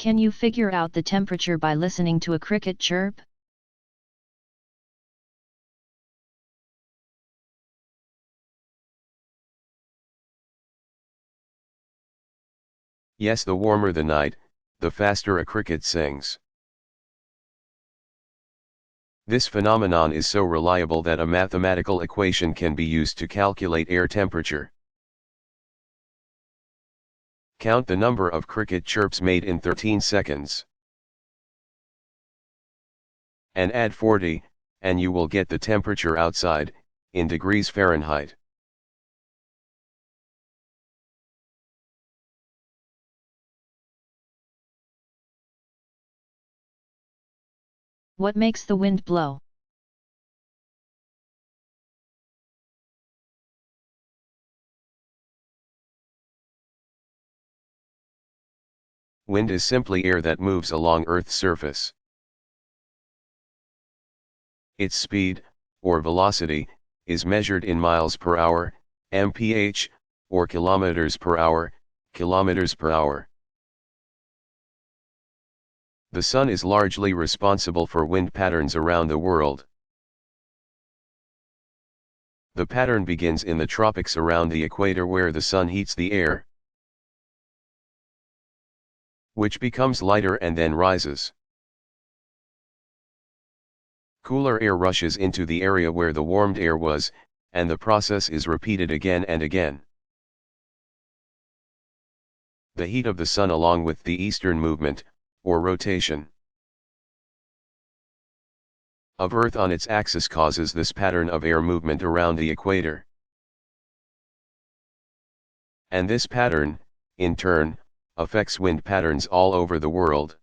Can you figure out the temperature by listening to a cricket chirp? Yes, the warmer the night, the faster a cricket sings. This phenomenon is so reliable that a mathematical equation can be used to calculate air temperature. Count the number of cricket chirps made in 13 seconds. And add 40, and you will get the temperature outside, in degrees Fahrenheit. What makes the wind blow? Wind is simply air that moves along Earth's surface. Its speed, or velocity, is measured in miles per hour, mph, or kilometers per hour, kilometers per hour. The sun is largely responsible for wind patterns around the world. The pattern begins in the tropics around the equator where the sun heats the air, which becomes lighter and then rises. Cooler air rushes into the area where the warmed air was, and the process is repeated again and again. The heat of the sun along with the eastern movement, or rotation, of Earth on its axis causes this pattern of air movement around the equator. And this pattern, in turn, affects wind patterns all over the world.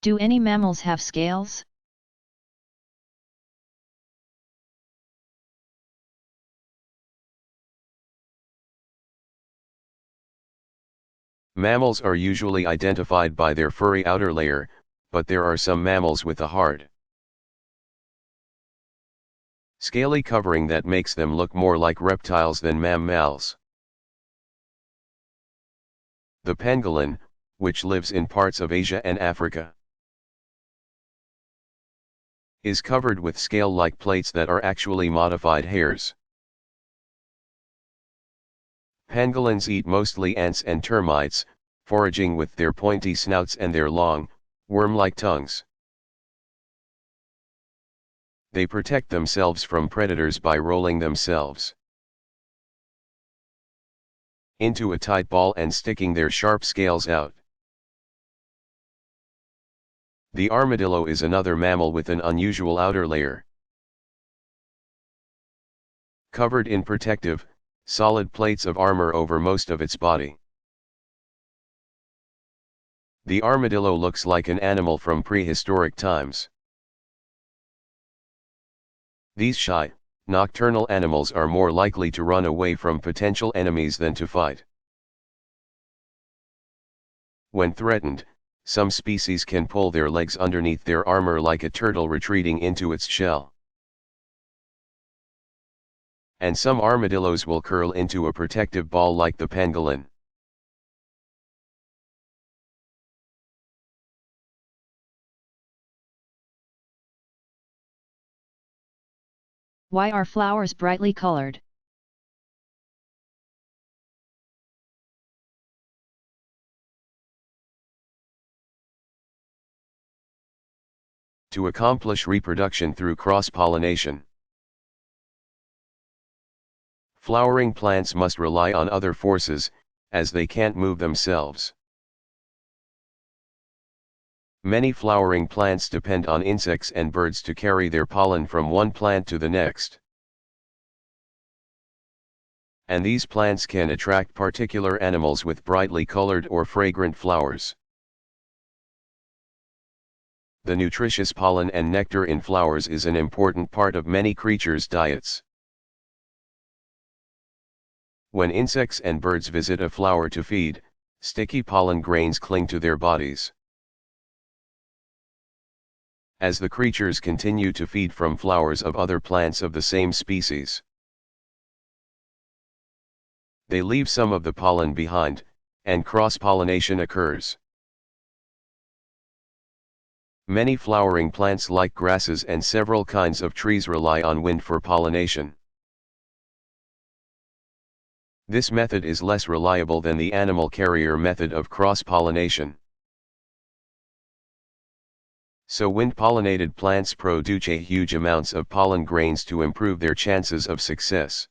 Do any mammals have scales? Mammals are usually identified by their furry outer layer, but there are some mammals with a hard, scaly covering that makes them look more like reptiles than mammals. The pangolin, which lives in parts of Asia and Africa, is covered with scale-like plates that are actually modified hairs. Pangolins eat mostly ants and termites, foraging with their pointy snouts and their long, worm-like tongues. They protect themselves from predators by rolling themselves into a tight ball and sticking their sharp scales out. The armadillo is another mammal with an unusual outer layer, covered in protective, solid plates of armor over most of its body. The armadillo looks like an animal from prehistoric times. These shy, nocturnal animals are more likely to run away from potential enemies than to fight. When threatened, some species can pull their legs underneath their armor like a turtle retreating into its shell. And some armadillos will curl into a protective ball like the pangolin. Why are flowers brightly colored? To accomplish reproduction through cross-pollination. Flowering plants must rely on other forces, as they can't move themselves. Many flowering plants depend on insects and birds to carry their pollen from one plant to the next. And these plants can attract particular animals with brightly colored or fragrant flowers. The nutritious pollen and nectar in flowers is an important part of many creatures' diets. When insects and birds visit a flower to feed, sticky pollen grains cling to their bodies. as the creatures continue to feed from flowers of other plants of the same species. They leave some of the pollen behind, and cross-pollination occurs. Many flowering plants like grasses and several kinds of trees rely on wind for pollination. This method is less reliable than the animal carrier method of cross-pollination. So wind-pollinated plants produce huge amounts of pollen grains to improve their chances of success.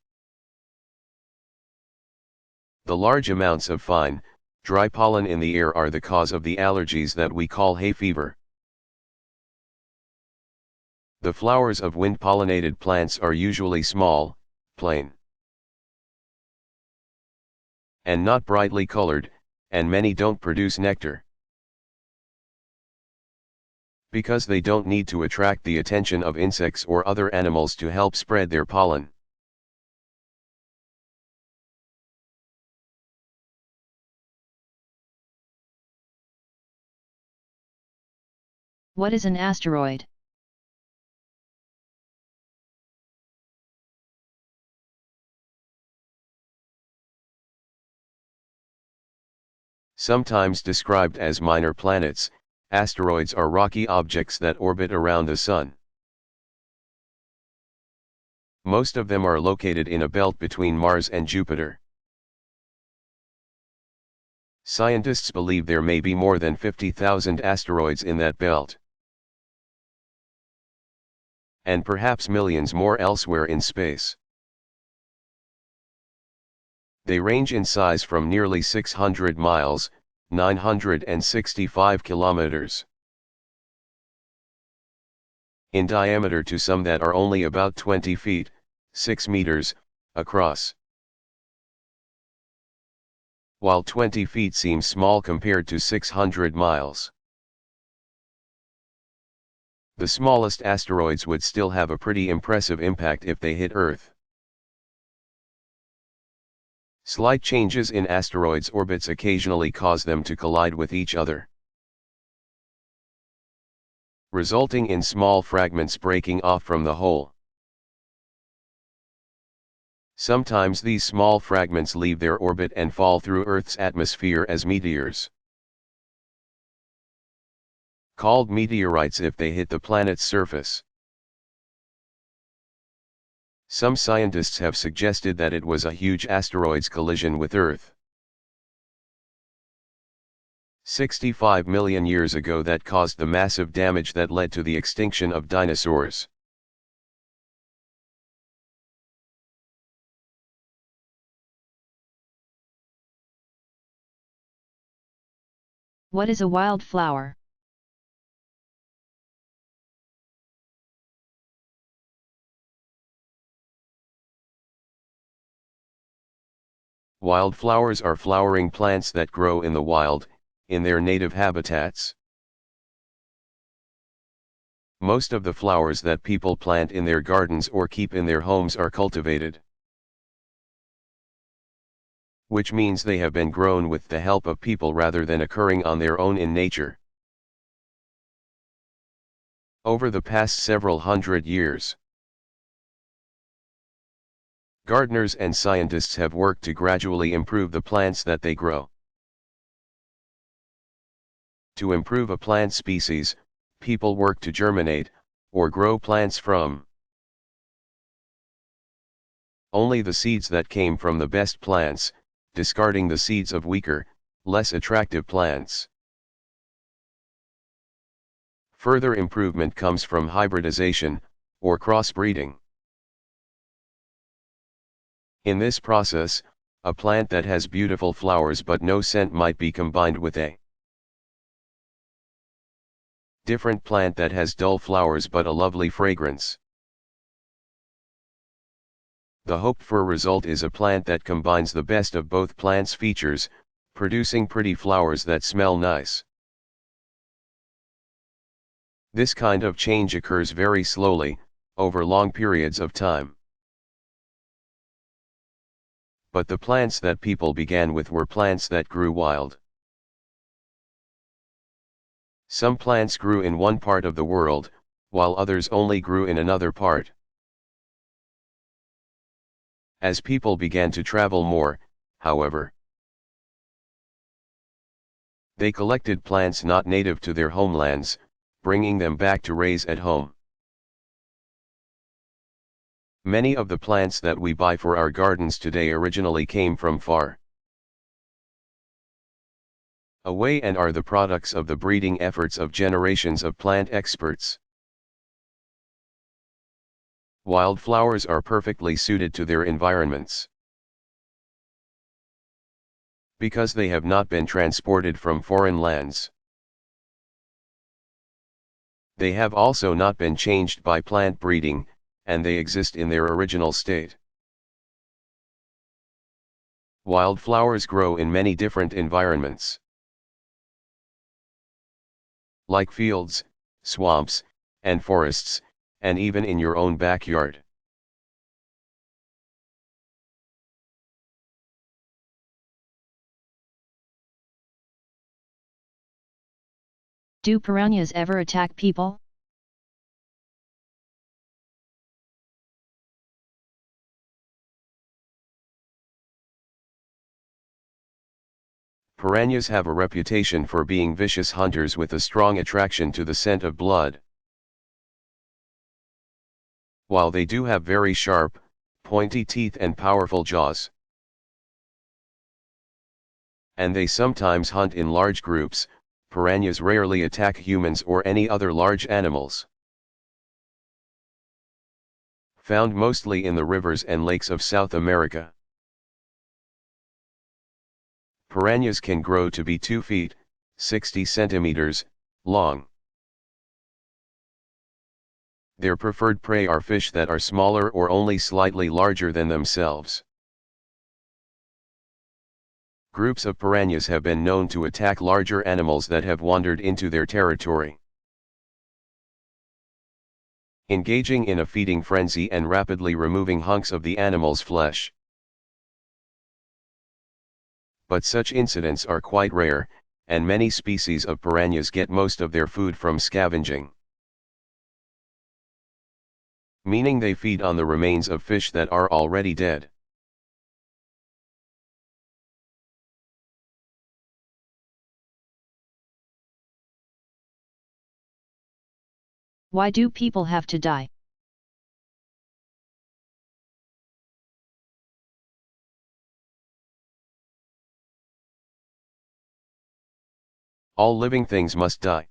The large amounts of fine, dry pollen in the air are the cause of the allergies that we call hay fever. The flowers of wind-pollinated plants are usually small, plain, and not brightly colored, and many don't produce nectar. Because they don't need to attract the attention of insects or other animals to help spread their pollen. What is an asteroid? Sometimes described as minor planets, asteroids are rocky objects that orbit around the Sun. Most of them are located in a belt between Mars and Jupiter. Scientists believe there may be more than 50,000 asteroids in that belt, and perhaps millions more elsewhere in space. They range in size from nearly 600 miles, 965 kilometers, in diameter to some that are only about 20 feet, 6 meters, across. While 20 feet seems small compared to 600 miles. The smallest asteroids would still have a pretty impressive impact if they hit Earth. Slight changes in asteroids' orbits occasionally cause them to collide with each other, resulting in small fragments breaking off from the whole. Sometimes these small fragments leave their orbit and fall through Earth's atmosphere as meteors, called meteorites if they hit the planet's surface. Some scientists have suggested that it was a huge asteroid's collision with Earth 65 million years ago that caused the massive damage that led to the extinction of dinosaurs. What is a wildflower? Wildflowers are flowering plants that grow in the wild, in their native habitats. Most of the flowers that people plant in their gardens or keep in their homes are cultivated, which means they have been grown with the help of people rather than occurring on their own in nature. Over the past several hundred years, gardeners and scientists have worked to gradually improve the plants that they grow. To improve a plant species, people work to germinate, or grow plants from only the seeds that came from the best plants, discarding the seeds of weaker, less attractive plants. Further improvement comes from hybridization, or crossbreeding. In this process, a plant that has beautiful flowers but no scent might be combined with a different plant that has dull flowers but a lovely fragrance. The hoped for result is a plant that combines the best of both plants' features, producing pretty flowers that smell nice. This kind of change occurs very slowly, over long periods of time. But the plants that people began with were plants that grew wild. Some plants grew in one part of the world, while others only grew in another part. As people began to travel more, however, they collected plants not native to their homelands, bringing them back to raise at home. Many of the plants that we buy for our gardens today originally came from far away and are the products of the breeding efforts of generations of plant experts. Wildflowers are perfectly suited to their environments because they have not been transported from foreign lands. They have also not been changed by plant breeding, and they exist in their original state. Wildflowers grow in many different environments, like fields, swamps, and forests, and even in your own backyard. Do piranhas ever attack people? Piranhas have a reputation for being vicious hunters with a strong attraction to the scent of blood. While they do have very sharp, pointy teeth and powerful jaws, and they sometimes hunt in large groups, piranhas rarely attack humans or any other large animals. Found mostly in the rivers and lakes of South America. Piranhas can grow to be 2 feet, 60 centimeters, long. Their preferred prey are fish that are smaller or only slightly larger than themselves. Groups of piranhas have been known to attack larger animals that have wandered into their territory, engaging in a feeding frenzy and rapidly removing hunks of the animal's flesh. But such incidents are quite rare, and many species of piranhas get most of their food from scavenging, meaning they feed on the remains of fish that are already dead. Why do people have to die? All living things must die.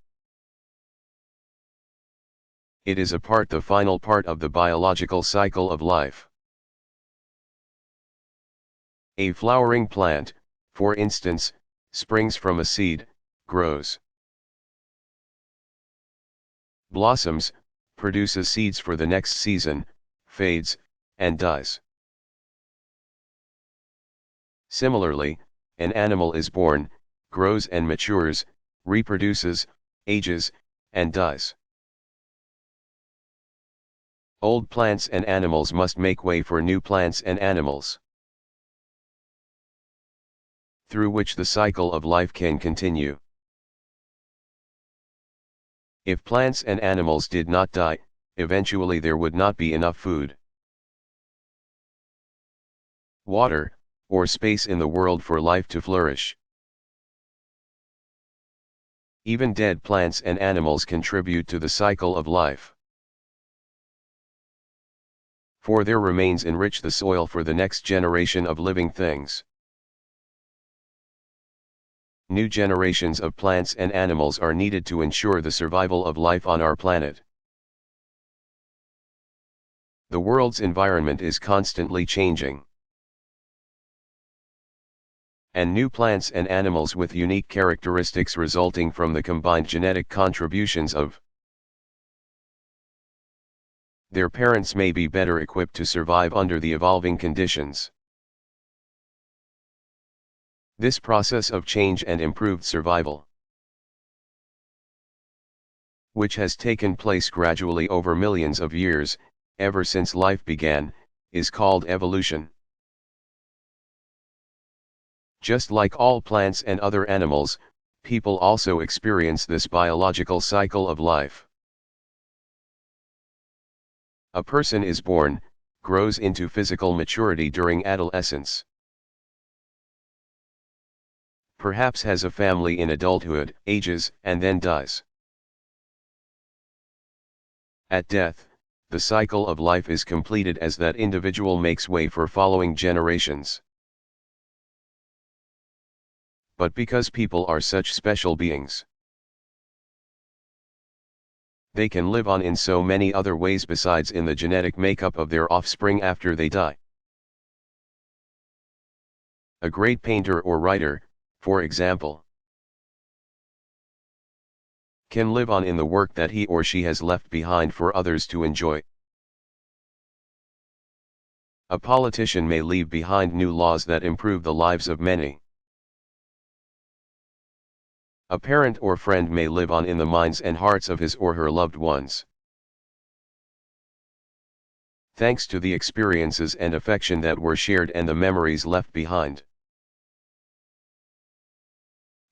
It is the final part of the biological cycle of life. A flowering plant, for instance, springs from a seed, grows, blossoms, produces seeds for the next season, fades, and dies. Similarly, an animal is born, grows and matures, reproduces, ages, and dies. Old plants and animals must make way for new plants and animals, through which the cycle of life can continue. If plants and animals did not die, eventually there would not be enough food, water, or space in the world for life to flourish. Even dead plants and animals contribute to the cycle of life, for their remains enrich the soil for the next generation of living things. New generations of plants and animals are needed to ensure the survival of life on our planet. The world's environment is constantly changing, and new plants and animals with unique characteristics resulting from the combined genetic contributions of their parents may be better equipped to survive under the evolving conditions. This process of change and improved survival, which has taken place gradually over millions of years, ever since life began, is called evolution. Just like all plants and other animals, People also experience this biological cycle of life. A person is born, grows into physical maturity during adolescence. Perhaps has a family in adulthood, ages, and then dies. At death, the cycle of life is completed as that individual makes way for following generations. But because people are such special beings, they can live on in so many other ways besides in the genetic makeup of their offspring after they die. A great painter or writer, for example, can live on in the work that he or she has left behind for others to enjoy. A politician may leave behind new laws that improve the lives of many. A parent or friend may live on in the minds and hearts of his or her loved ones. Thanks to the experiences and affection that were shared and the memories left behind.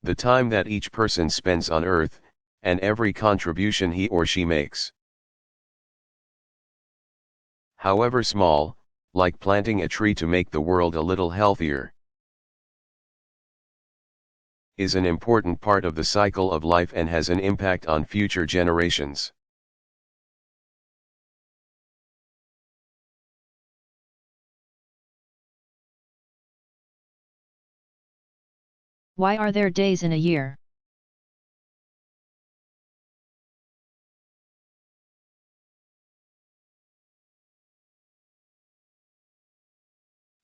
The time that each person spends on earth, and every contribution he or she makes, however small, like planting a tree to make the world a little healthier, is an important part of the cycle of life and has an impact on future generations. Why are there days in a year?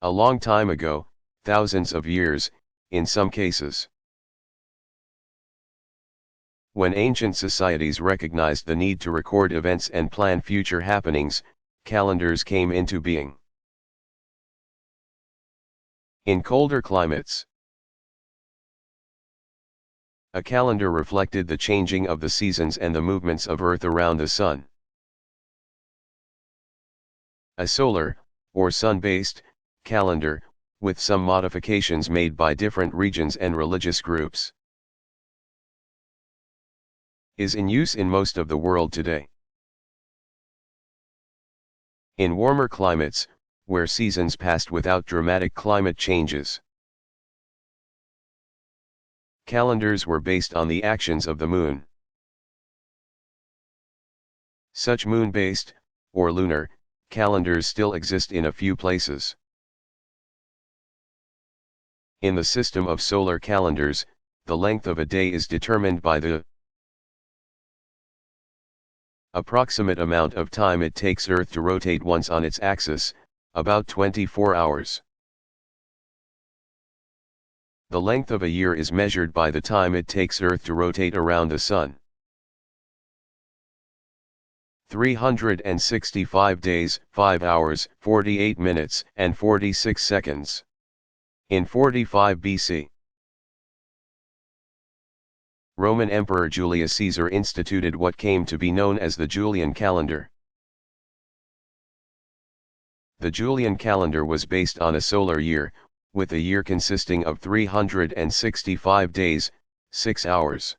A long time ago, thousands of years, in some cases. When ancient societies recognized the need to record events and plan future happenings, calendars came into being. In colder climates, a calendar reflected the changing of the seasons and the movements of Earth around the Sun. A solar, or sun-based, calendar, with some modifications made by different regions and religious groups, is in use in most of the world today. In warmer climates, where seasons passed without dramatic climate changes, calendars were based on the actions of the moon. Such moon-based, or lunar, calendars still exist in a few places. In the system of solar calendars, the length of a day is determined by the approximate amount of time it takes Earth to rotate once on its axis, about 24 hours. The length of a year is measured by the time it takes Earth to rotate around the Sun. 365 days, 5 hours, 48 minutes, and 46 seconds. In 45 BC, Roman Emperor Julius Caesar instituted what came to be known as the Julian calendar. The Julian calendar was based on a solar year, with a year consisting of 365 days, 6 hours.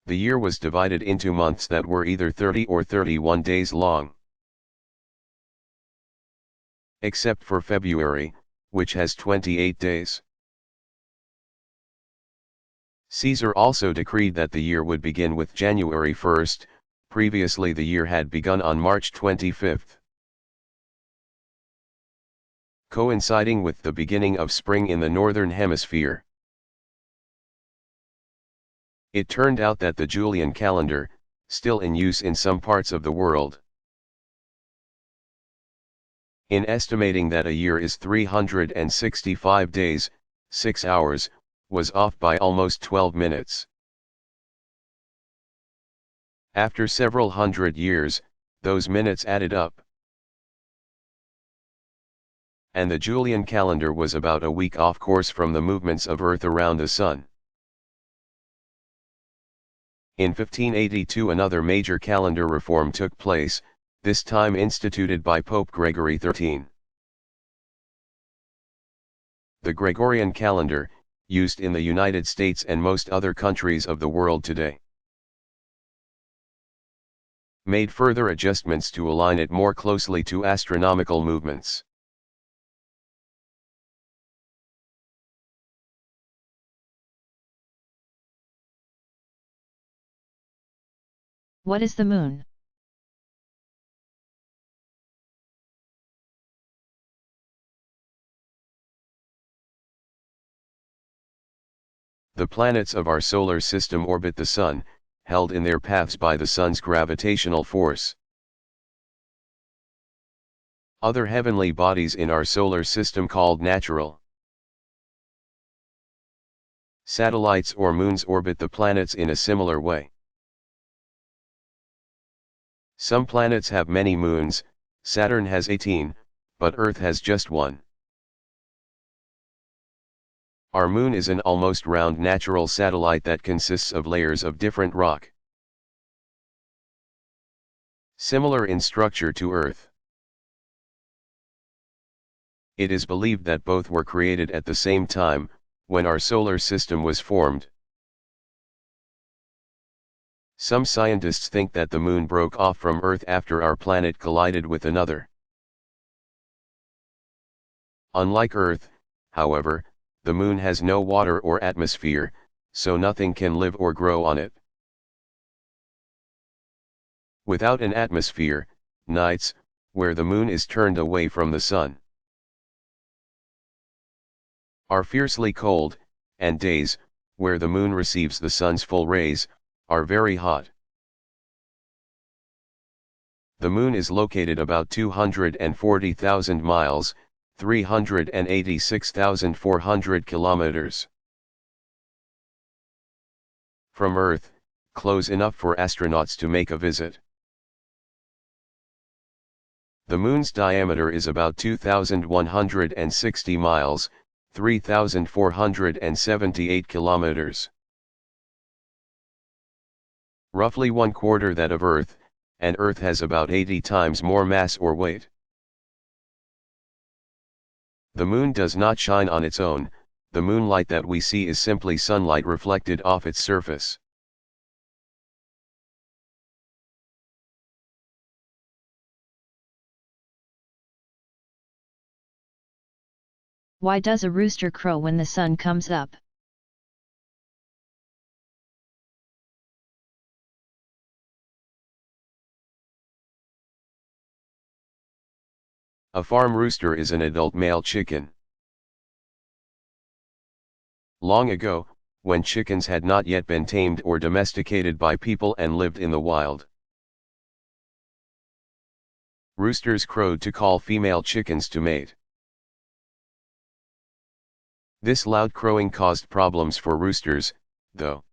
The year was divided into months that were either 30 or 31 days long. Except for February, which has 28 days. Caesar also decreed that the year would begin with January 1st, previously the year had begun on March 25th. Coinciding with the beginning of spring in the northern hemisphere. It turned out that the Julian calendar, still in use in some parts of the world, in estimating that a year is 365 days, 6 hours, was off by almost 12 minutes. After several hundred years, those minutes added up, and the Julian calendar was about a week off course from the movements of Earth around the Sun. In 1582 another major calendar reform took place, this time instituted by Pope Gregory XIII. The Gregorian calendar, used in the United States and most other countries of the world today. Made further adjustments to align it more closely to astronomical movements. What is the Moon? The planets of our solar system orbit the Sun, held in their paths by the Sun's gravitational force. Other heavenly bodies in our solar system called natural satellites or moons orbit the planets in a similar way. Some planets have many moons, Saturn has 18, but Earth has just one. Our Moon is an almost round natural satellite that consists of layers of different rock, similar in structure to Earth. It is believed that both were created at the same time, when our solar system was formed. Some scientists think that the Moon broke off from Earth after our planet collided with another. Unlike Earth, however, the Moon has no water or atmosphere, so nothing can live or grow on it. Without an atmosphere, nights, where the Moon is turned away from the Sun, are fiercely cold, and days, where the Moon receives the Sun's full rays, are very hot. The Moon is located about 240,000 miles, 386,400 kilometers, from Earth, close enough for astronauts to make a visit. The Moon's diameter is about 2,160 miles, 3,478 kilometers. Roughly 1/4 that of Earth, and Earth has about 80 times more mass or weight. The Moon does not shine on its own, the moonlight that we see is simply sunlight reflected off its surface. Why does a rooster crow when the sun comes up? A farm rooster is an adult male chicken. Long ago, when chickens had not yet been tamed or domesticated by people and lived in the wild, roosters crowed to call female chickens to mate. This loud crowing caused problems for roosters, though,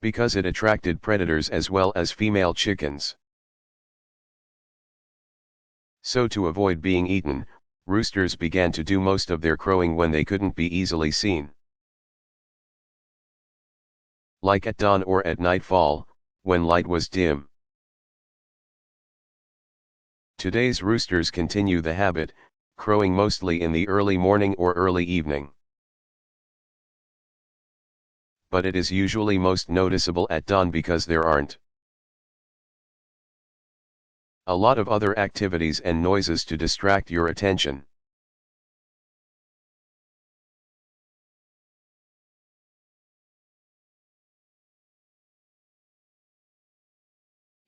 because it attracted predators as well as female chickens. So to avoid being eaten, roosters began to do most of their crowing when they couldn't be easily seen. Like at dawn or at nightfall, when light was dim. Today's roosters continue the habit, crowing mostly in the early morning or early evening. But it is usually most noticeable at dawn because there aren't a lot of other activities and noises to distract your attention.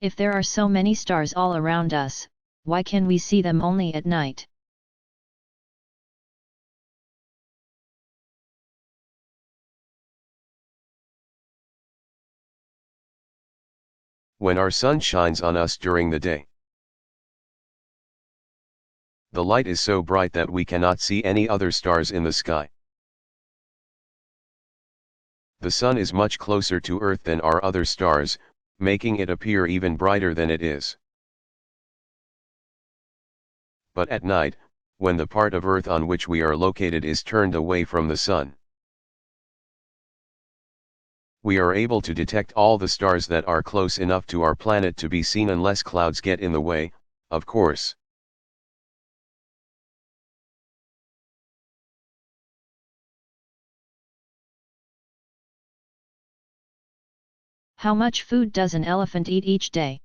If there are so many stars all around us, why can we see them only at night? When our sun shines on us during the day, the light is so bright that we cannot see any other stars in the sky. The sun is much closer to Earth than are other stars, making it appear even brighter than it is. But at night, when the part of Earth on which we are located is turned away from the sun, we are able to detect all the stars that are close enough to our planet to be seen unless clouds get in the way, of course. How much food does an elephant eat each day?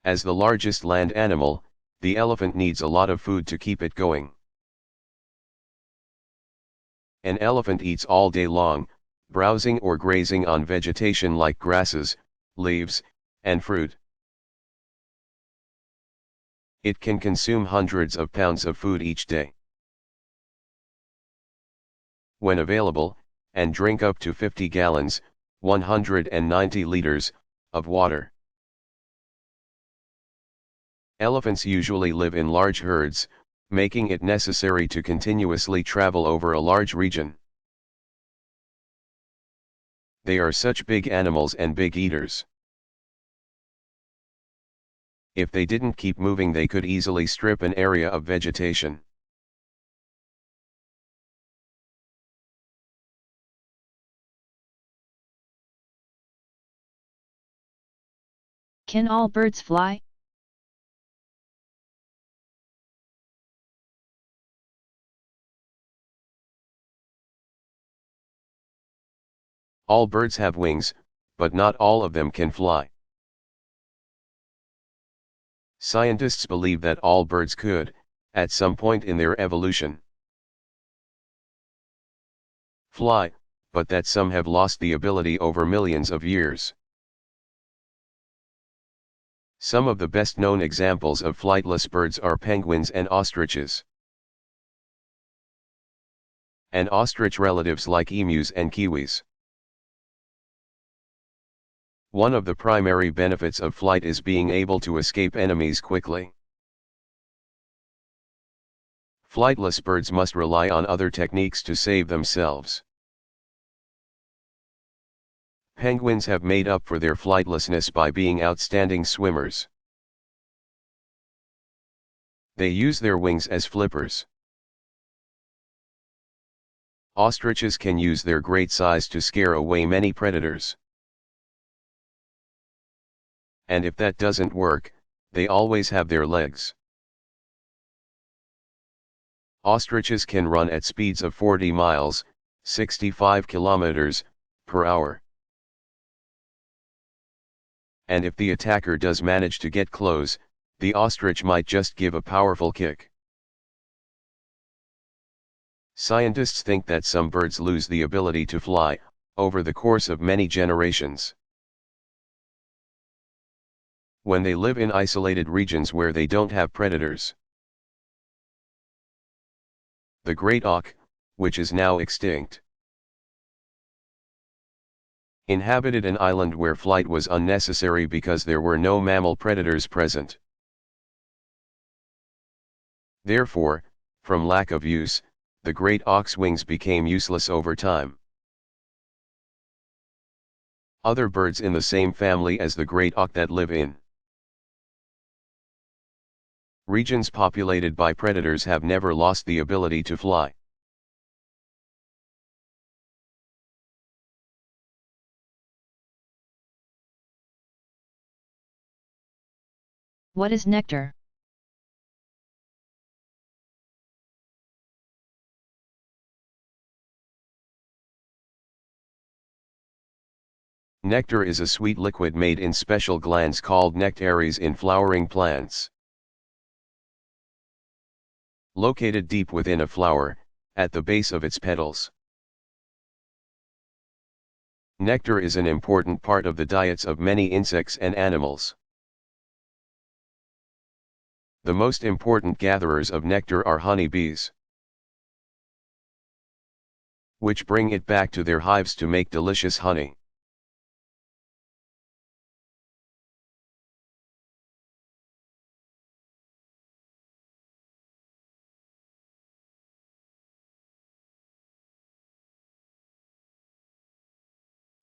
As the largest land animal, the elephant needs a lot of food to keep it going. An elephant eats all day long, browsing or grazing on vegetation like grasses, leaves, and fruit. It can consume hundreds of pounds of food each day. When available, and drink up to 50 gallons, 190 liters, of water. Elephants usually live in large herds, making it necessary to continuously travel over a large region. They are such big animals and big eaters. If they didn't keep moving, they could easily strip an area of vegetation. Can all birds fly? All birds have wings, but not all of them can fly. Scientists believe that all birds could, at some point in their evolution, fly, but that some have lost the ability over millions of years. Some of the best known examples of flightless birds are penguins and ostriches. And ostrich relatives like emus and kiwis. One of the primary benefits of flight is being able to escape enemies quickly. Flightless birds must rely on other techniques to save themselves. Penguins have made up for their flightlessness by being outstanding swimmers. They use their wings as flippers. Ostriches can use their great size to scare away many predators. And if that doesn't work, they always have their legs. Ostriches can run at speeds of 40 miles, 65 kilometers, per hour. And if the attacker does manage to get close, the ostrich might just give a powerful kick. Scientists think that some birds lose the ability to fly, over the course of many generations. When they live in isolated regions where they don't have predators. The great auk, which is now extinct, inhabited an island where flight was unnecessary because there were no mammal predators present. Therefore, from lack of use, the great auk's wings became useless over time. Other birds in the same family as the great auk that live in regions populated by predators have never lost the ability to fly. What is nectar? Nectar is a sweet liquid made in special glands called nectaries in flowering plants. Located deep within a flower, at the base of its petals. Nectar is an important part of the diets of many insects and animals. The most important gatherers of nectar are honeybees, which bring it back to their hives to make delicious honey.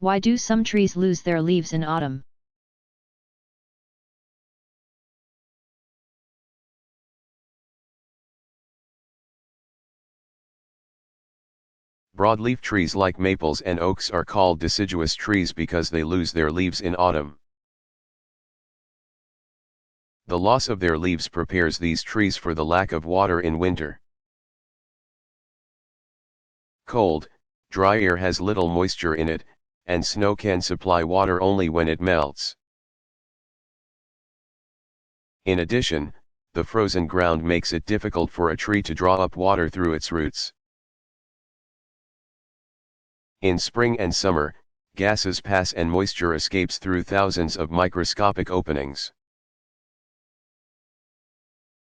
Why do some trees lose their leaves in autumn? Broadleaf trees like maples and oaks are called deciduous trees because they lose their leaves in autumn. The loss of their leaves prepares these trees for the lack of water in winter. Cold, dry air has little moisture in it, and snow can supply water only when it melts. In addition, the frozen ground makes it difficult for a tree to draw up water through its roots. In spring and summer, gases pass and moisture escapes through thousands of microscopic openings,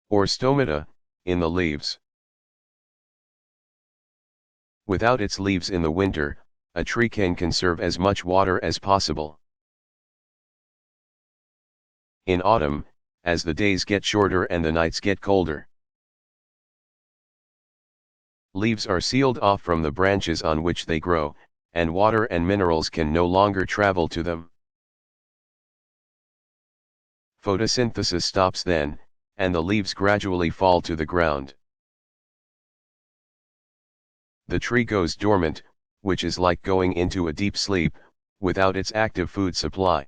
or stomata, in the leaves. Without its leaves in the winter, a tree can conserve as much water as possible. In autumn, as the days get shorter and the nights get colder, leaves are sealed off from the branches on which they grow, and water and minerals can no longer travel to them. Photosynthesis stops then, and the leaves gradually fall to the ground. The tree goes dormant, which is like going into a deep sleep, without its active food supply.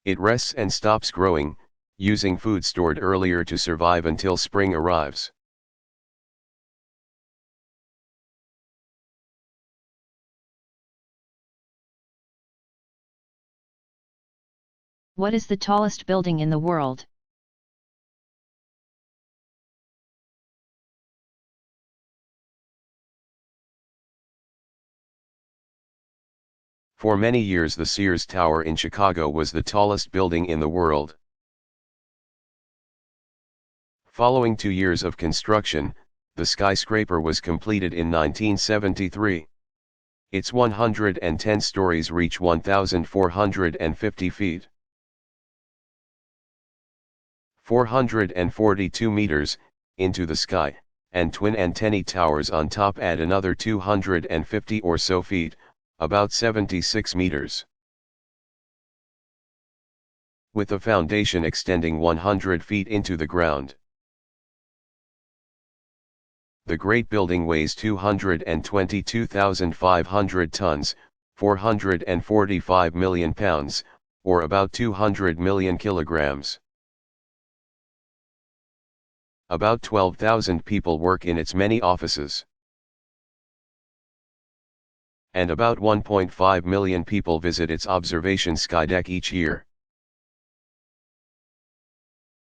It rests and stops growing, using food stored earlier to survive until spring arrives. What is the tallest building in the world? For many years the Sears Tower in Chicago was the tallest building in the world. Following 2 years of construction, the skyscraper was completed in 1973. Its 110 stories reach 1,450 feet. 442 meters, into the sky, and twin antennae towers on top add another 250 or so feet, about 76 meters. With a foundation extending 100 feet into the ground. The great building weighs 222,500 tons, 445 million pounds, or about 200 million kilograms. About 12,000 people work in its many offices. And about 1.5 million people visit its observation skydeck each year,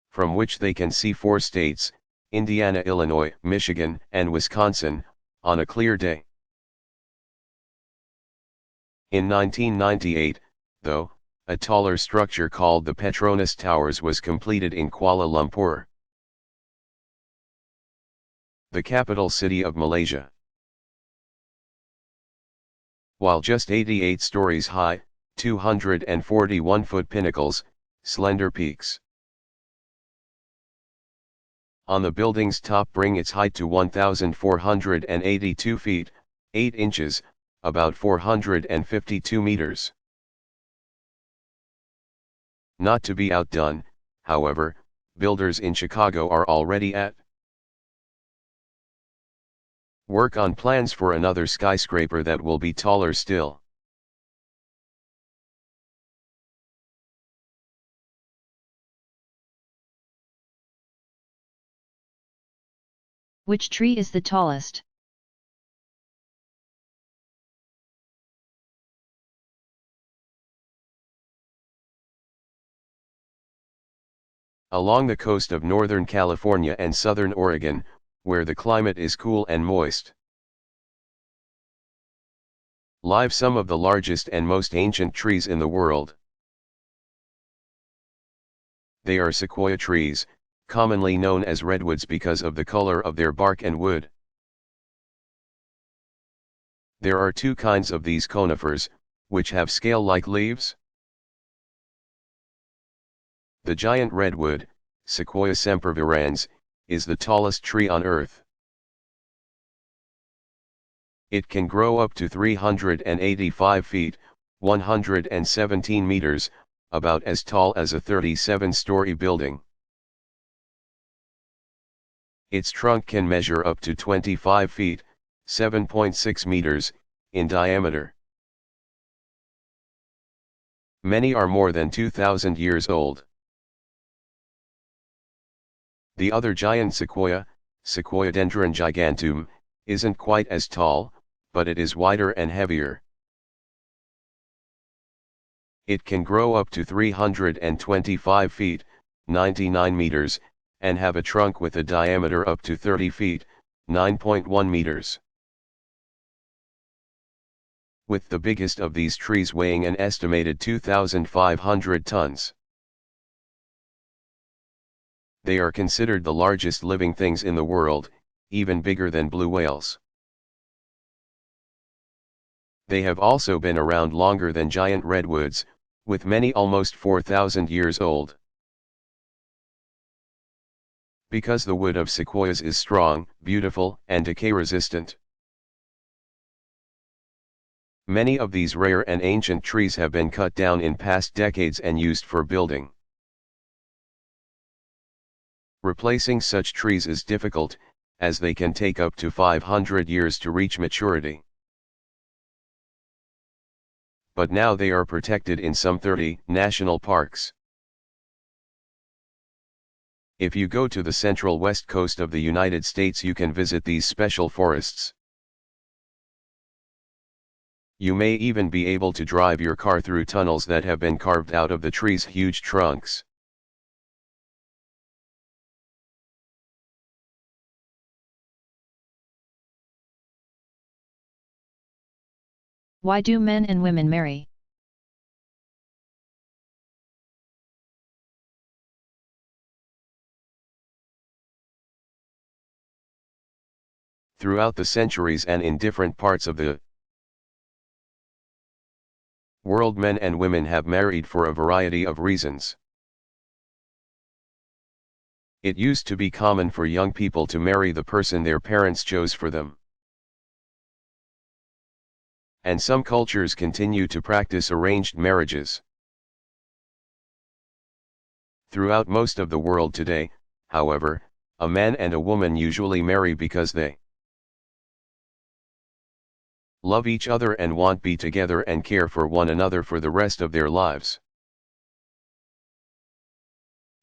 from which they can see 4 states, Indiana, Illinois, Michigan, and Wisconsin, on a clear day. In 1998, though, a taller structure called the Petronas Towers was completed in Kuala Lumpur, the capital city of Malaysia. While just 88 stories high, 241-foot pinnacles, slender peaks on the building's top bring its height to 1,482 feet, 8 inches, about 452 meters. Not to be outdone, however, builders in Chicago are already at work on plans for another skyscraper that will be taller still. Which tree is the tallest? Along the coast of Northern California and Southern Oregon, where the climate is cool and moist, live some of the largest and most ancient trees in the world. They are sequoia trees, commonly known as redwoods because of the color of their bark and wood. There are 2 kinds of these conifers, which have scale-like leaves. The giant redwood, Sequoia sempervirens, is the tallest tree on Earth. It can grow up to 385 feet, 117 meters, about as tall as a 37-story building. Its trunk can measure up to 25 feet, 7.6 meters, in diameter. Many are more than 2,000 years old. The other giant sequoia, Sequoiadendron giganteum, isn't quite as tall, but it is wider and heavier. It can grow up to 325 feet, 99 meters, and have a trunk with a diameter up to 30 feet, 9.1 meters. With the biggest of these trees weighing an estimated 2,500 tons. They are considered the largest living things in the world, even bigger than blue whales. They have also been around longer than giant redwoods, with many almost 4,000 years old. Because the wood of sequoias is strong, beautiful, and decay-resistant. Many of these rare and ancient trees have been cut down in past decades and used for building. Replacing such trees is difficult, as they can take up to 500 years to reach maturity. But now they are protected in some 30 national parks. If you go to the central west coast of the United States, you can visit these special forests. You may even be able to drive your car through tunnels that have been carved out of the tree's huge trunks. Why do men and women marry? Throughout the centuries and in different parts of the world, men and women have married for a variety of reasons. It used to be common for young people to marry the person their parents chose for them. And some cultures continue to practice arranged marriages. Throughout most of the world today, however, a man and a woman usually marry because they love each other and want to be together and care for one another for the rest of their lives.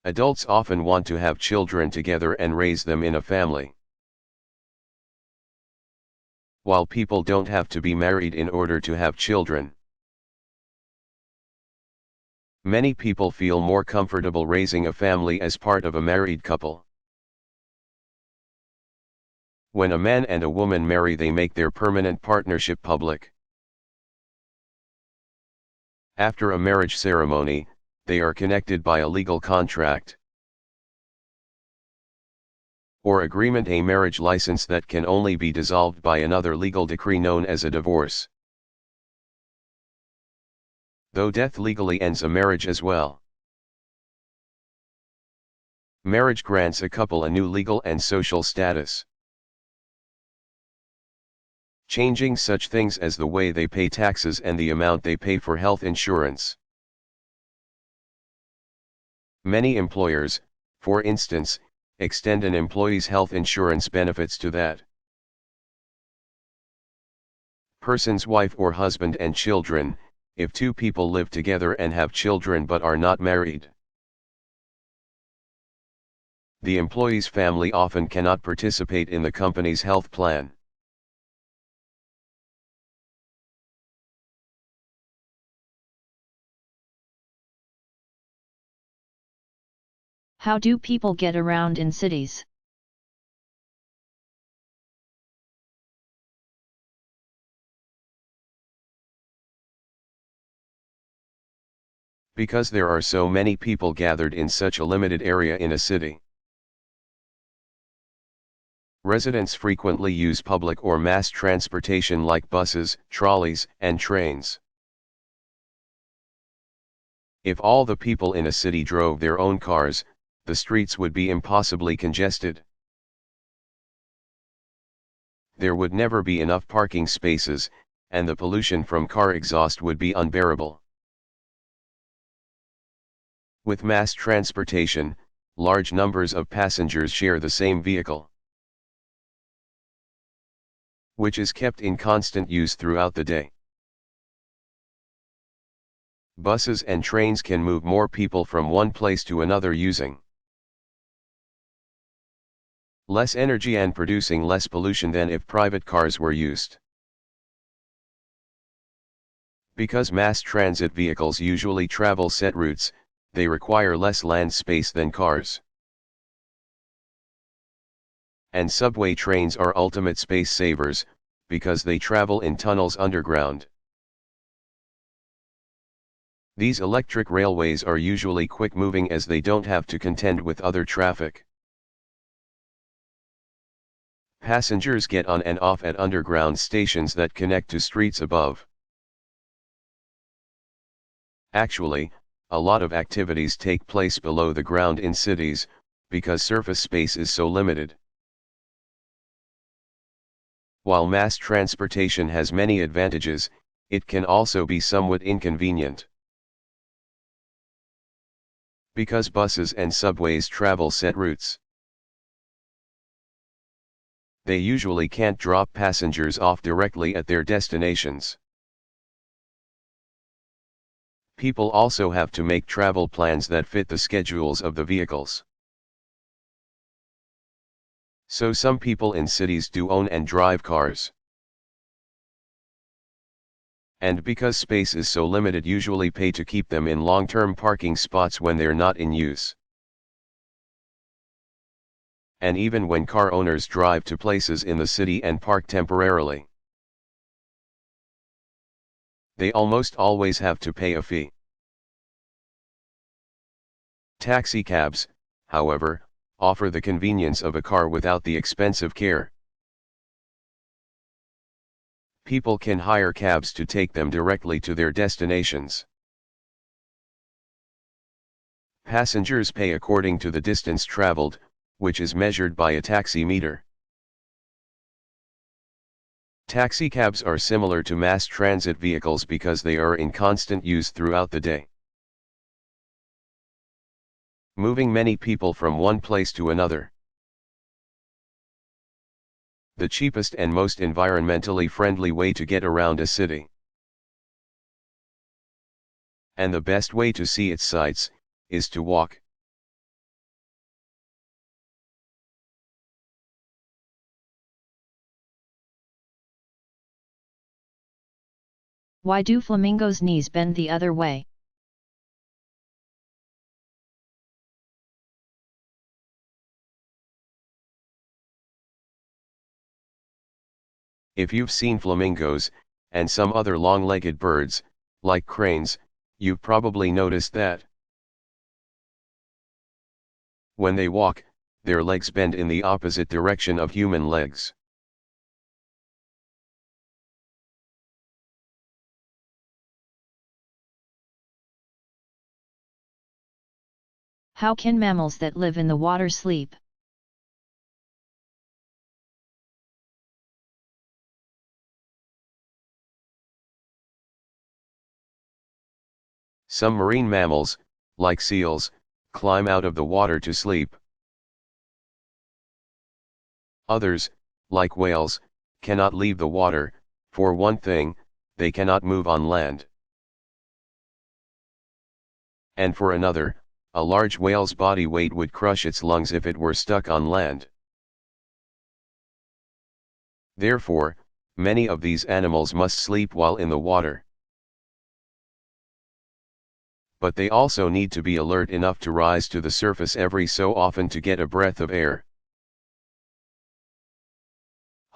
Adults often want to have children together and raise them in a family. While people don't have to be married in order to have children. Many people feel more comfortable raising a family as part of a married couple. When a man and a woman marry, they make their permanent partnership public. After a marriage ceremony, they are connected by a legal contract or agreement, a marriage license that can only be dissolved by another legal decree known as a divorce. Though death legally ends a marriage as well. Marriage grants a couple a new legal and social status, changing such things as the way they pay taxes and the amount they pay for health insurance. Many employers, for instance, extend an employee's health insurance benefits to that person's wife or husband and children, if two people live together and have children but are not married. The employee's family often cannot participate in the company's health plan. How do people get around in cities? Because there are so many people gathered in such a limited area in a city. Residents frequently use public or mass transportation like buses, trolleys, and trains. If all the people in a city drove their own cars, the streets would be impossibly congested. There would never be enough parking spaces, and the pollution from car exhaust would be unbearable. With mass transportation, large numbers of passengers share the same vehicle, which is kept in constant use throughout the day. Buses and trains can move more people from one place to another using less energy and producing less pollution than if private cars were used. Because mass transit vehicles usually travel set routes, they require less land space than cars. And subway trains are ultimate space savers, because they travel in tunnels underground. These electric railways are usually quick-moving as they don't have to contend with other traffic. Passengers get on and off at underground stations that connect to streets above. Actually, a lot of activities take place below the ground in cities, because surface space is so limited. While mass transportation has many advantages, it can also be somewhat inconvenient. Because buses and subways travel set routes, they usually can't drop passengers off directly at their destinations. People also have to make travel plans that fit the schedules of the vehicles. So some people in cities do own and drive cars. And because space is so limited, usually pay to keep them in long-term parking spots when they're not in use. And even when car owners drive to places in the city and park temporarily, they almost always have to pay a fee. Taxicabs, however, offer the convenience of a car without the expensive care. People can hire cabs to take them directly to their destinations. Passengers pay according to the distance traveled, which is measured by a taximeter. Taxicabs are similar to mass transit vehicles because they are in constant use throughout the day, moving many people from one place to another. The cheapest and most environmentally friendly way to get around a city. And the best way to see its sights is to walk. Why do flamingos' knees bend the other way? If you've seen flamingos, and some other long-legged birds, like cranes, you've probably noticed that when they walk, their legs bend in the opposite direction of human legs. How can mammals that live in the water sleep? Some marine mammals, like seals, climb out of the water to sleep. Others, like whales, cannot leave the water. For one thing, they cannot move on land. And for another, a large whale's body weight would crush its lungs if it were stuck on land. Therefore, many of these animals must sleep while in the water. But they also need to be alert enough to rise to the surface every so often to get a breath of air.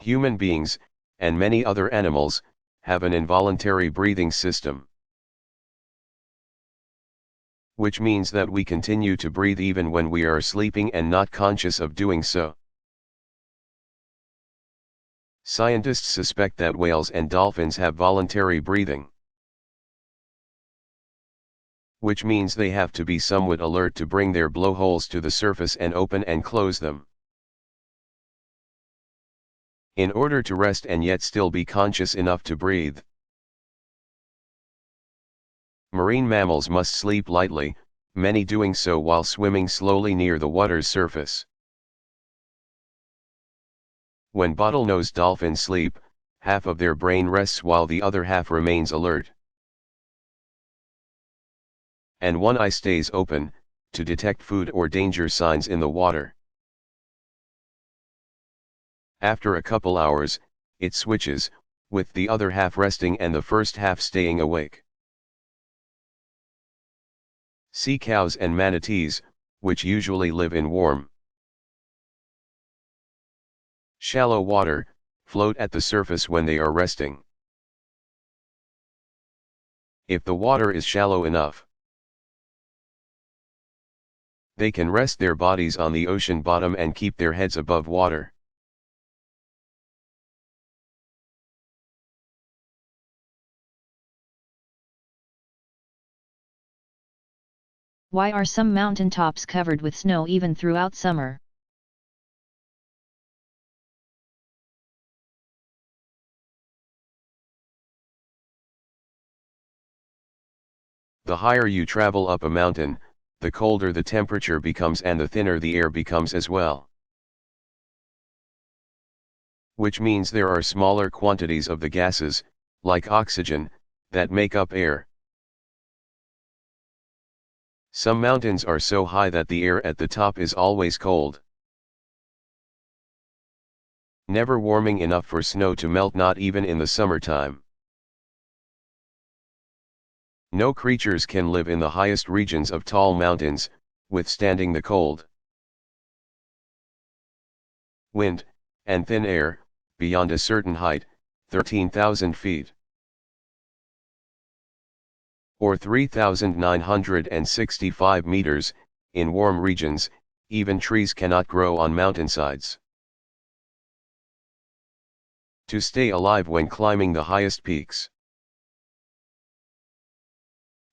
Human beings, and many other animals, have an involuntary breathing system, which means that we continue to breathe even when we are sleeping and not conscious of doing so. Scientists suspect that whales and dolphins have voluntary breathing, which means they have to be somewhat alert to bring their blowholes to the surface and open and close them, in order to rest and yet still be conscious enough to breathe. Marine mammals must sleep lightly, many doing so while swimming slowly near the water's surface. When bottlenose dolphins sleep, half of their brain rests while the other half remains alert. and one eye stays open, to detect food or danger signs in the water. After a couple hours, it switches, with the other half resting and the first half staying awake. Sea cows and manatees, which usually live in warm, shallow water, float at the surface when they are resting. If the water is shallow enough, they can rest their bodies on the ocean bottom and keep their heads above water. Why are some mountain tops covered with snow even throughout summer? The higher you travel up a mountain, the colder the temperature becomes and the thinner the air becomes as well. Which means there are smaller quantities of the gases, like oxygen, that make up air. Some mountains are so high that the air at the top is always cold, never warming enough for snow to melt, not even in the summertime. No creatures can live in the highest regions of tall mountains, withstanding the cold, wind, and thin air, beyond a certain height, 13,000 feet. Or 3,965 meters, in warm regions, even trees cannot grow on mountainsides. To stay alive when climbing the highest peaks,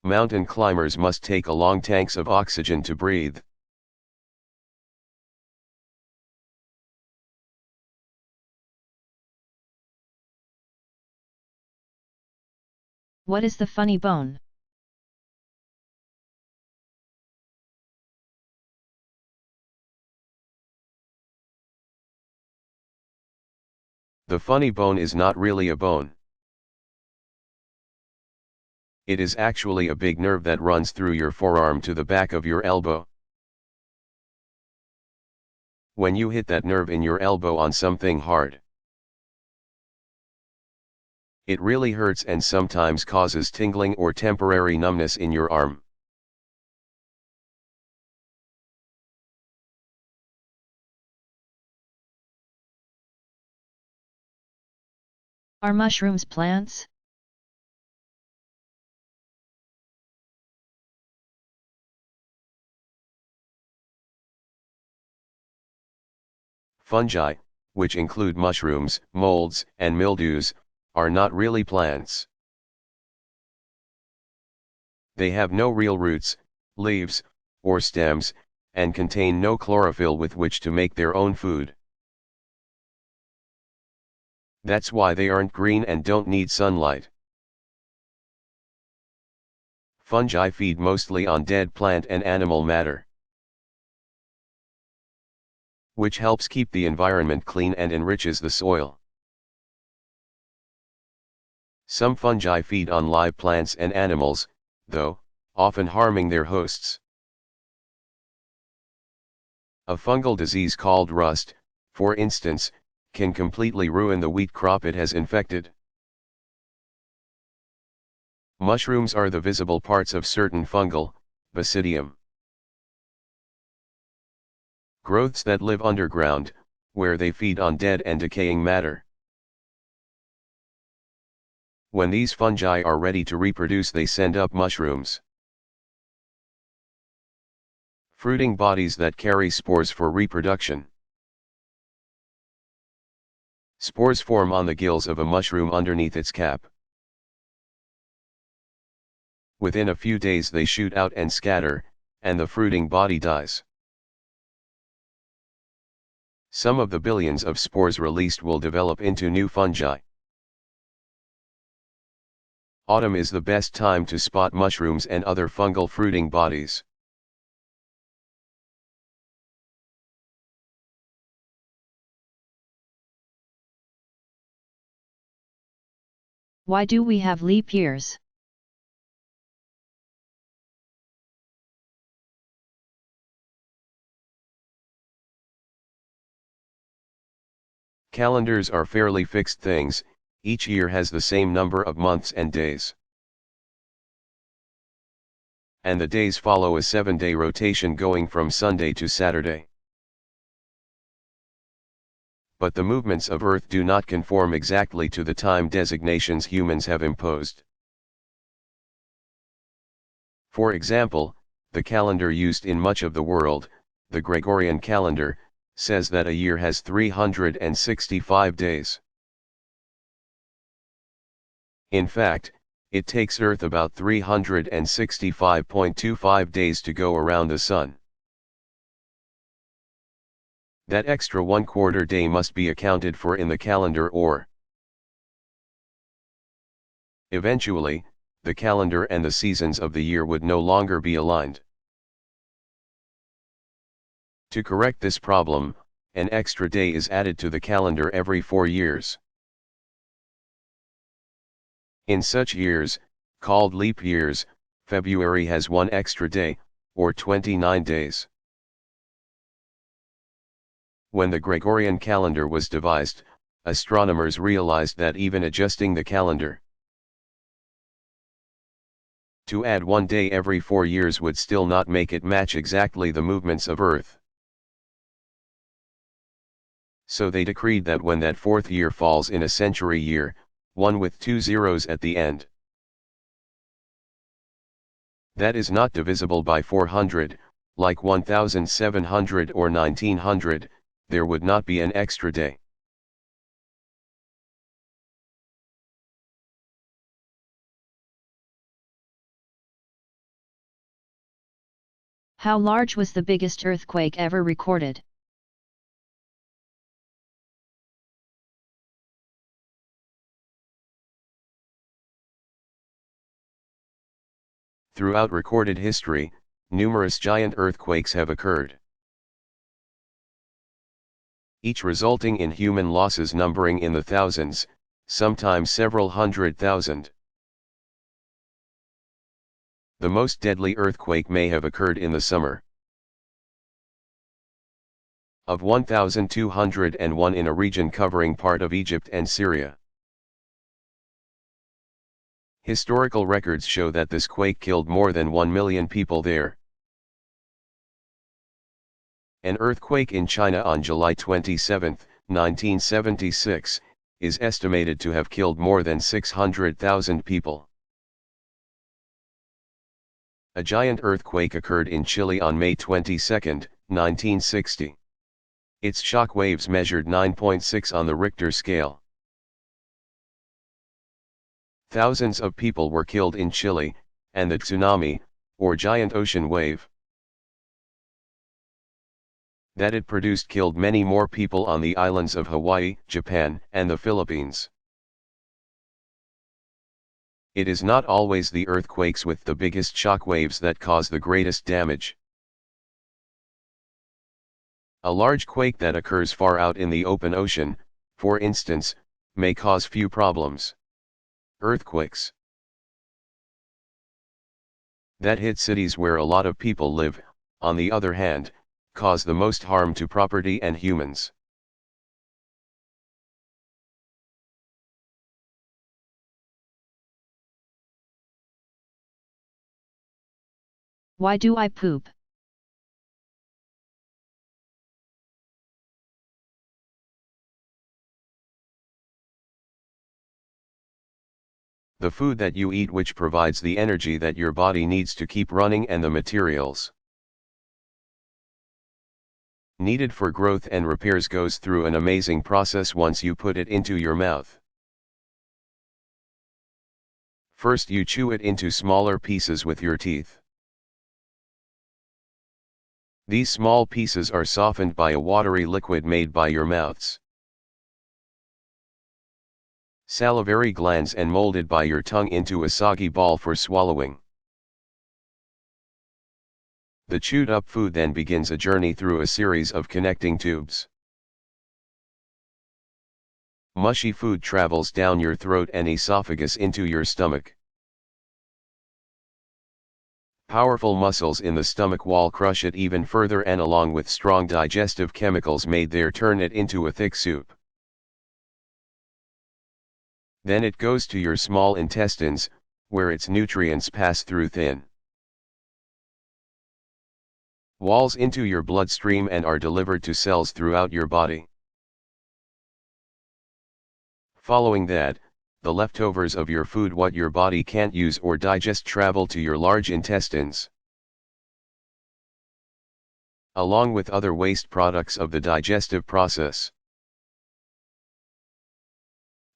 mountain climbers must take long tanks of oxygen to breathe. What is the funny bone? The funny bone is not really a bone. It is actually a big nerve that runs through your forearm to the back of your elbow. When you hit that nerve in your elbow on something hard, it really hurts and sometimes causes tingling or temporary numbness in your arm. Are mushrooms plants? Fungi, which include mushrooms, molds, and mildews, are not really plants. They have no real roots, leaves, or stems, and contain no chlorophyll with which to make their own food. That's why they aren't green and don't need sunlight. Fungi feed mostly on dead plant and animal matter, which helps keep the environment clean and enriches the soil. Some fungi feed on live plants and animals, though, often harming their hosts. A fungal disease called rust, for instance, can completely ruin the wheat crop it has infected. Mushrooms are the visible parts of certain fungal, basidium, growths that live underground, where they feed on dead and decaying matter. When these fungi are ready to reproduce, they send up mushrooms, fruiting bodies that carry spores for reproduction. Spores form on the gills of a mushroom underneath its cap. Within a few days they shoot out and scatter, and the fruiting body dies. Some of the billions of spores released will develop into new fungi. Autumn is the best time to spot mushrooms and other fungal fruiting bodies. Why do we have leap years? Calendars are fairly fixed things, each year has the same number of months and days. And the days follow a 7-day rotation going from Sunday to Saturday. But the movements of Earth do not conform exactly to the time designations humans have imposed. For example, the calendar used in much of the world, the Gregorian calendar, says that a year has 365 days. In fact, it takes Earth about 365.25 days to go around the Sun. That extra 1/4 day must be accounted for in the calendar, or eventually, the calendar and the seasons of the year would no longer be aligned. To correct this problem, an extra day is added to the calendar every 4 years. In such years, called leap years, February has 1 extra day, or 29 days. When the Gregorian calendar was devised, astronomers realized that even adjusting the calendar to add 1 day every 4 years would still not make it match exactly the movements of Earth. So they decreed that when that 4th year falls in a century year, one with 2 zeros at the end, that is not divisible by 400, like 1700 or 1900, there would not be an extra day. How large was the biggest earthquake ever recorded? Throughout recorded history, numerous giant earthquakes have occurred, each resulting in human losses numbering in the thousands, sometimes several 100,000. The most deadly earthquake may have occurred in the summer of 1201 in a region covering part of Egypt and Syria. Historical records show that this quake killed more than 1 million people there. An earthquake in China on July 27, 1976, is estimated to have killed more than 600,000 people. A giant earthquake occurred in Chile on May 22, 1960. Its shock waves measured 9.6 on the Richter scale. Thousands of people were killed in Chile, and the tsunami, or giant ocean wave, that it produced killed many more people on the islands of Hawaii, Japan, and the Philippines. It is not always the earthquakes with the biggest shock waves that cause the greatest damage. A large quake that occurs far out in the open ocean, for instance, may cause few problems. Earthquakes that hit cities where a lot of people live, on the other hand, cause the most harm to property and humans. Why do I poop? The food that you eat, which provides the energy that your body needs to keep running, and the materials needed for growth and repairs, goes through an amazing process once you put it into your mouth. First you chew it into smaller pieces with your teeth. These small pieces are softened by a watery liquid made by your mouth's salivary glands and molded by your tongue into a soggy ball for swallowing. The chewed up food then begins a journey through a series of connecting tubes. Mushy food travels down your throat and esophagus into your stomach. Powerful muscles in the stomach wall crush it even further, and along with strong digestive chemicals made there, turn it into a thick soup. Then it goes to your small intestines, where its nutrients pass through thin walls into your bloodstream and are delivered to cells throughout your body. Following that, the leftovers of your food, what your body can't use or digest, travel to your large intestines, along with other waste products of the digestive process.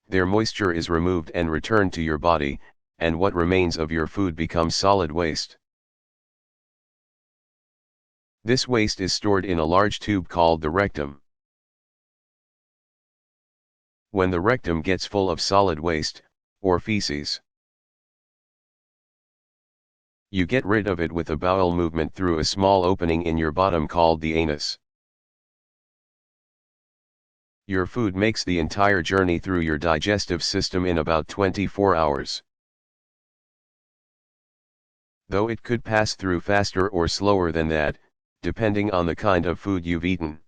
Their moisture is removed and returned to your body, and what remains of your food becomes solid waste. This waste is stored in a large tube called the rectum. When the rectum gets full of solid waste, or feces, you get rid of it with a bowel movement through a small opening in your bottom called the anus. Your food makes the entire journey through your digestive system in about 24 hours. Though it could pass through faster or slower than that, depending on the kind of food you've eaten.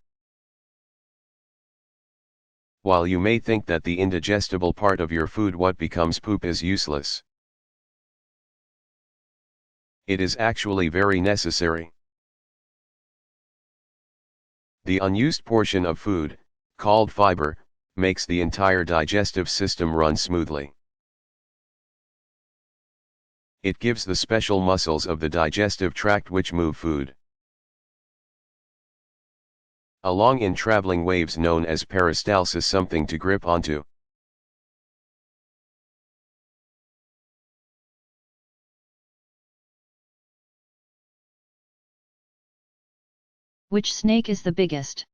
While you may think that the indigestible part of your food, what becomes poop, is useless, it is actually very necessary. The unused portion of food, called fiber, makes the entire digestive system run smoothly. It gives the special muscles of the digestive tract which move food along in traveling waves known as peristalsis, something to grip onto. Which snake is the biggest?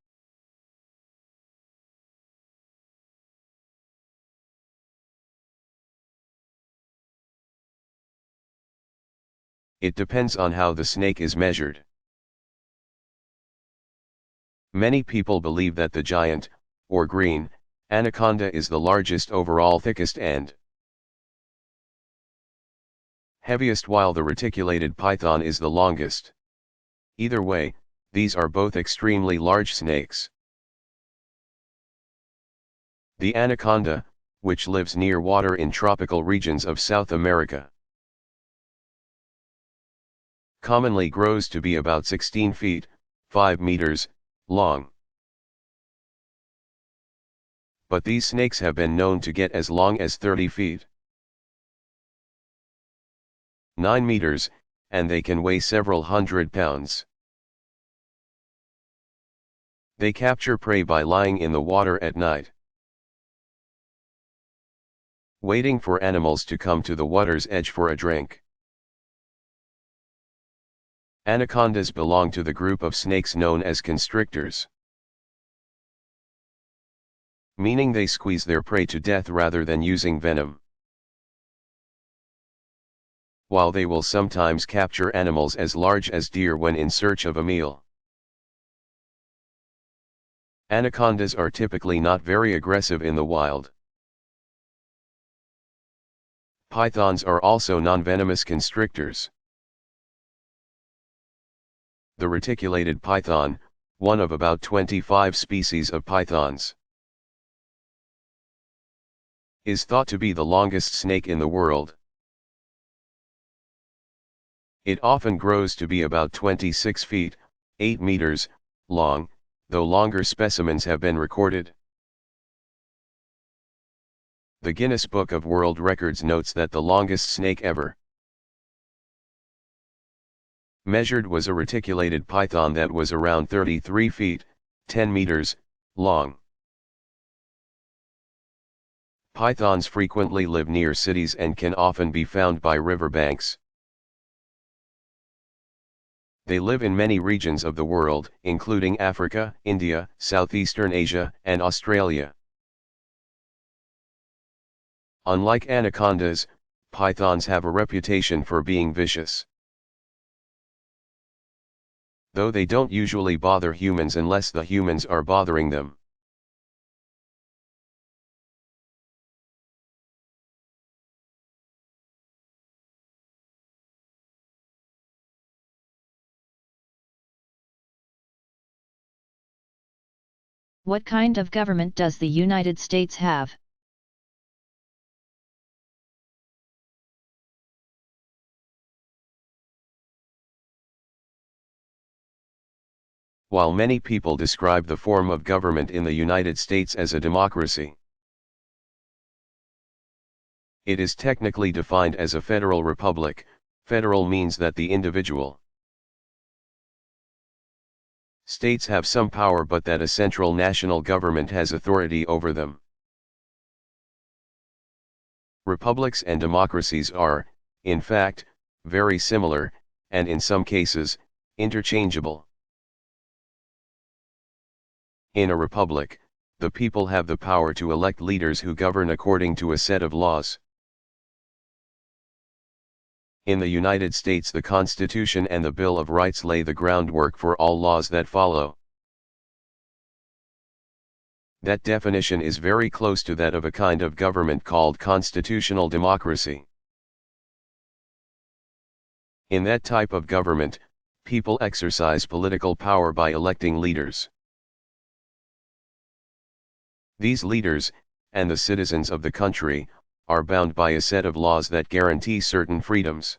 It depends on how the snake is measured. Many people believe that the giant, or green, anaconda is the largest overall, thickest and heaviest, while the reticulated python is the longest. Either way, these are both extremely large snakes. The anaconda, which lives near water in tropical regions of South America, commonly grows to be about 16 feet, 5 meters, long. But these snakes have been known to get as long as 30 feet, 9 meters, and they can weigh several hundred pounds. They capture prey by lying in the water at night, waiting for animals to come to the water's edge for a drink. Anacondas belong to the group of snakes known as constrictors, meaning they squeeze their prey to death rather than using venom. While they will sometimes capture animals as large as deer when in search of a meal, anacondas are typically not very aggressive in the wild. Pythons are also non-venomous constrictors. The reticulated python, one of about 25 species of pythons, is thought to be the longest snake in the world. It often grows to be about 26 feet, 8 meters, long, though longer specimens have been recorded. The Guinness Book of World Records notes that the longest snake ever measured was a reticulated python that was around 33 feet, 10 meters, long. Pythons frequently live near cities and can often be found by riverbanks. They live in many regions of the world, including Africa, India, Southeastern Asia, and Australia. Unlike anacondas, pythons have a reputation for being vicious. Though they don't usually bother humans unless the humans are bothering them. What kind of government does the United States have? While many people describe the form of government in the United States as a democracy, it is technically defined as a federal republic. Federal means that the individual states have some power but that a central national government has authority over them. Republics and democracies are, in fact, very similar, and in some cases, interchangeable. In a republic, the people have the power to elect leaders who govern according to a set of laws. In the United States, the Constitution and the Bill of Rights lay the groundwork for all laws that follow. That definition is very close to that of a kind of government called constitutional democracy. In that type of government, people exercise political power by electing leaders. These leaders, and the citizens of the country, are bound by a set of laws that guarantee certain freedoms,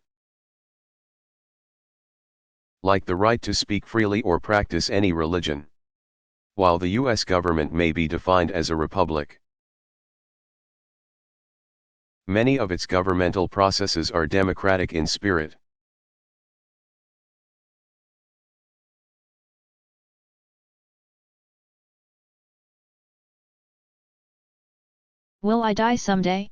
like the right to speak freely or practice any religion. While the U.S. government may be defined as a republic, many of its governmental processes are democratic in spirit. Will I die someday?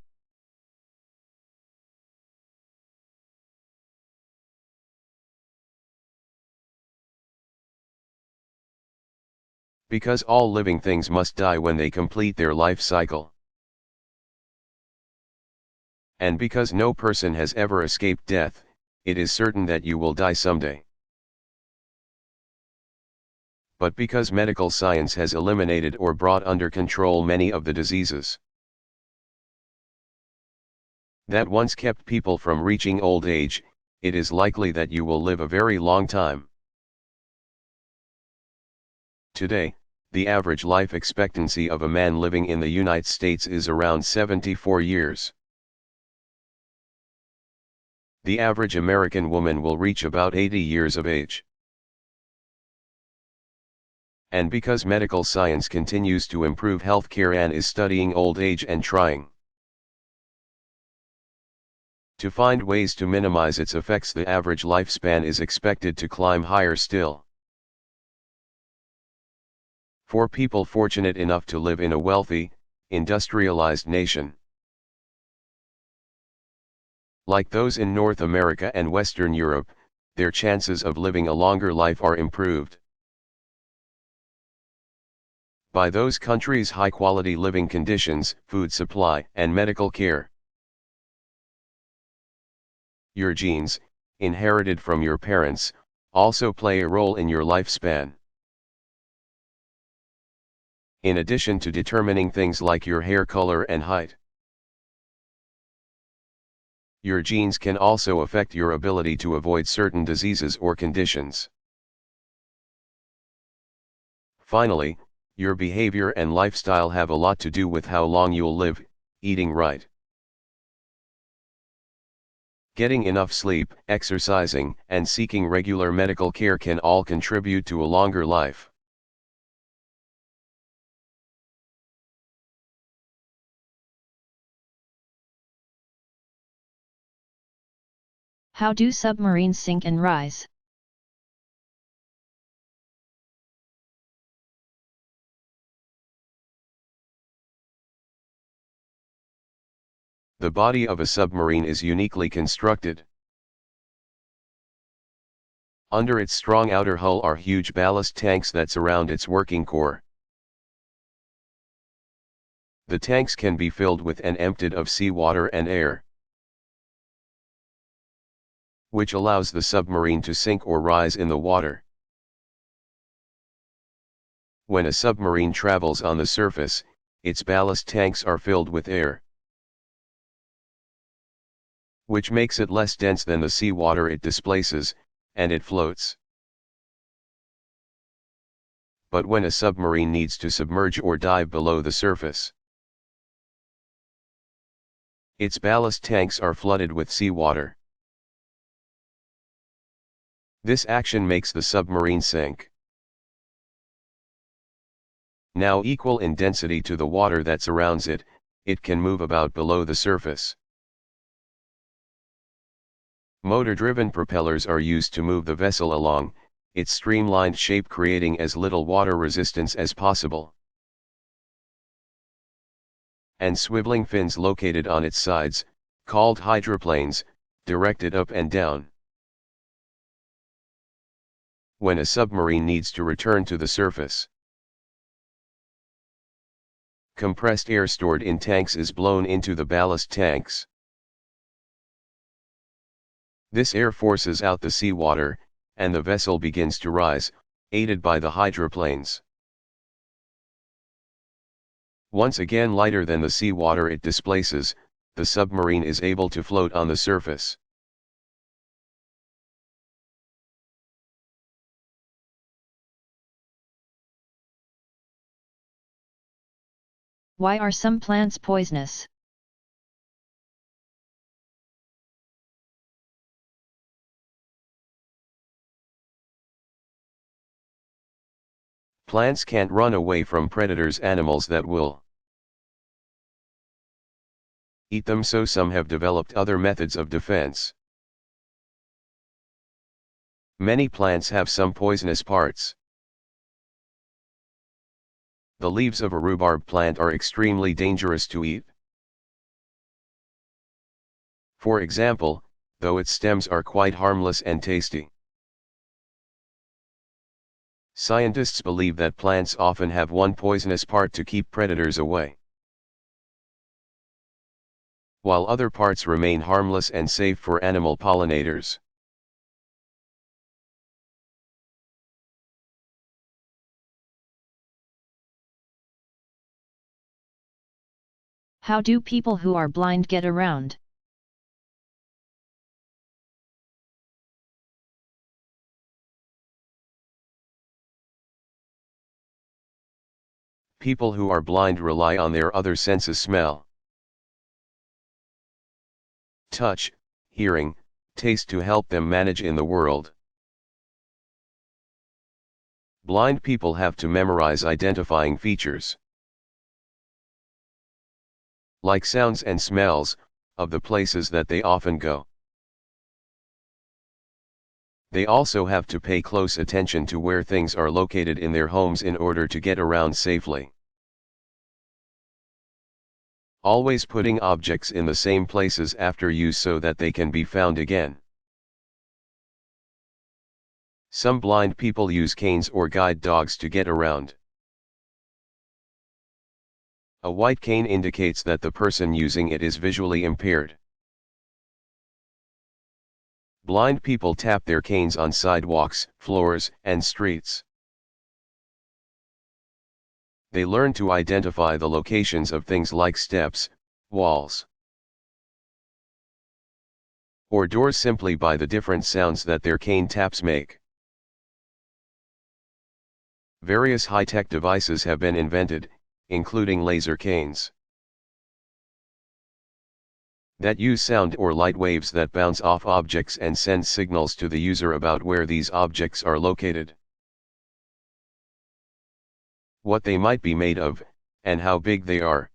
Because all living things must die when they complete their life cycle. And because no person has ever escaped death, it is certain that you will die someday. But because medical science has eliminated or brought under control many of the diseases that once kept people from reaching old age, it is likely that you will live a very long time. Today, the average life expectancy of a man living in the United States is around 74 years. The average American woman will reach about 80 years of age. And because medical science continues to improve healthcare and is studying old age and trying to find ways to minimize its effects, the average lifespan is expected to climb higher still. For people fortunate enough to live in a wealthy, industrialized nation, like those in North America and Western Europe, their chances of living a longer life are improved by those countries' high-quality living conditions, food supply, and medical care. Your genes, inherited from your parents, also play a role in your lifespan. In addition to determining things like your hair color and height, your genes can also affect your ability to avoid certain diseases or conditions. Finally, your behavior and lifestyle have a lot to do with how long you'll live. Eating right, getting enough sleep, exercising, and seeking regular medical care can all contribute to a longer life. How do submarines sink and rise? The body of a submarine is uniquely constructed. Under its strong outer hull are huge ballast tanks that surround its working core. The tanks can be filled with and emptied of seawater and air, which allows the submarine to sink or rise in the water. When a submarine travels on the surface, its ballast tanks are filled with air, which makes it less dense than the seawater it displaces, and it floats. But when a submarine needs to submerge or dive below the surface, its ballast tanks are flooded with seawater. This action makes the submarine sink. now equal in density to the water that surrounds it, it can move about below the surface. Motor-driven propellers are used to move the vessel along its streamlined shape, creating as little water resistance as possible. And swiveling fins located on its sides, called hydroplanes, directed up and down. When a submarine needs to return to the surface, compressed air stored in tanks is blown into the ballast tanks. This air forces out the seawater, and the vessel begins to rise, aided by the hydroplanes. Once again lighter than the seawater it displaces, the submarine is able to float on the surface. Why are some plants poisonous? Plants can't run away from predators, animals that will eat them, so some have developed other methods of defense. Many plants have some poisonous parts. The leaves of a rhubarb plant are extremely dangerous to eat. For example, though its stems are quite harmless and tasty. Scientists believe that plants often have one poisonous part to keep predators away, while other parts remain harmless and safe for animal pollinators. How do people who are blind get around? People who are blind rely on their other senses: smell, touch, hearing, taste to help them manage in the world. Blind people have to memorize identifying features, like sounds and smells, of the places that they often go. They also have to pay close attention to where things are located in their homes in order to get around safely. Always putting objects in the same places after use so that they can be found again. Some blind people use canes or guide dogs to get around. A white cane indicates that the person using it is visually impaired. Blind people tap their canes on sidewalks, floors, and streets. They learn to identify the locations of things like steps, walls, or doors simply by the different sounds that their cane taps make. Various high-tech devices have been invented, including laser canes, that use sound or light waves that bounce off objects and send signals to the user about where these objects are located, what they might be made of, and how big they are.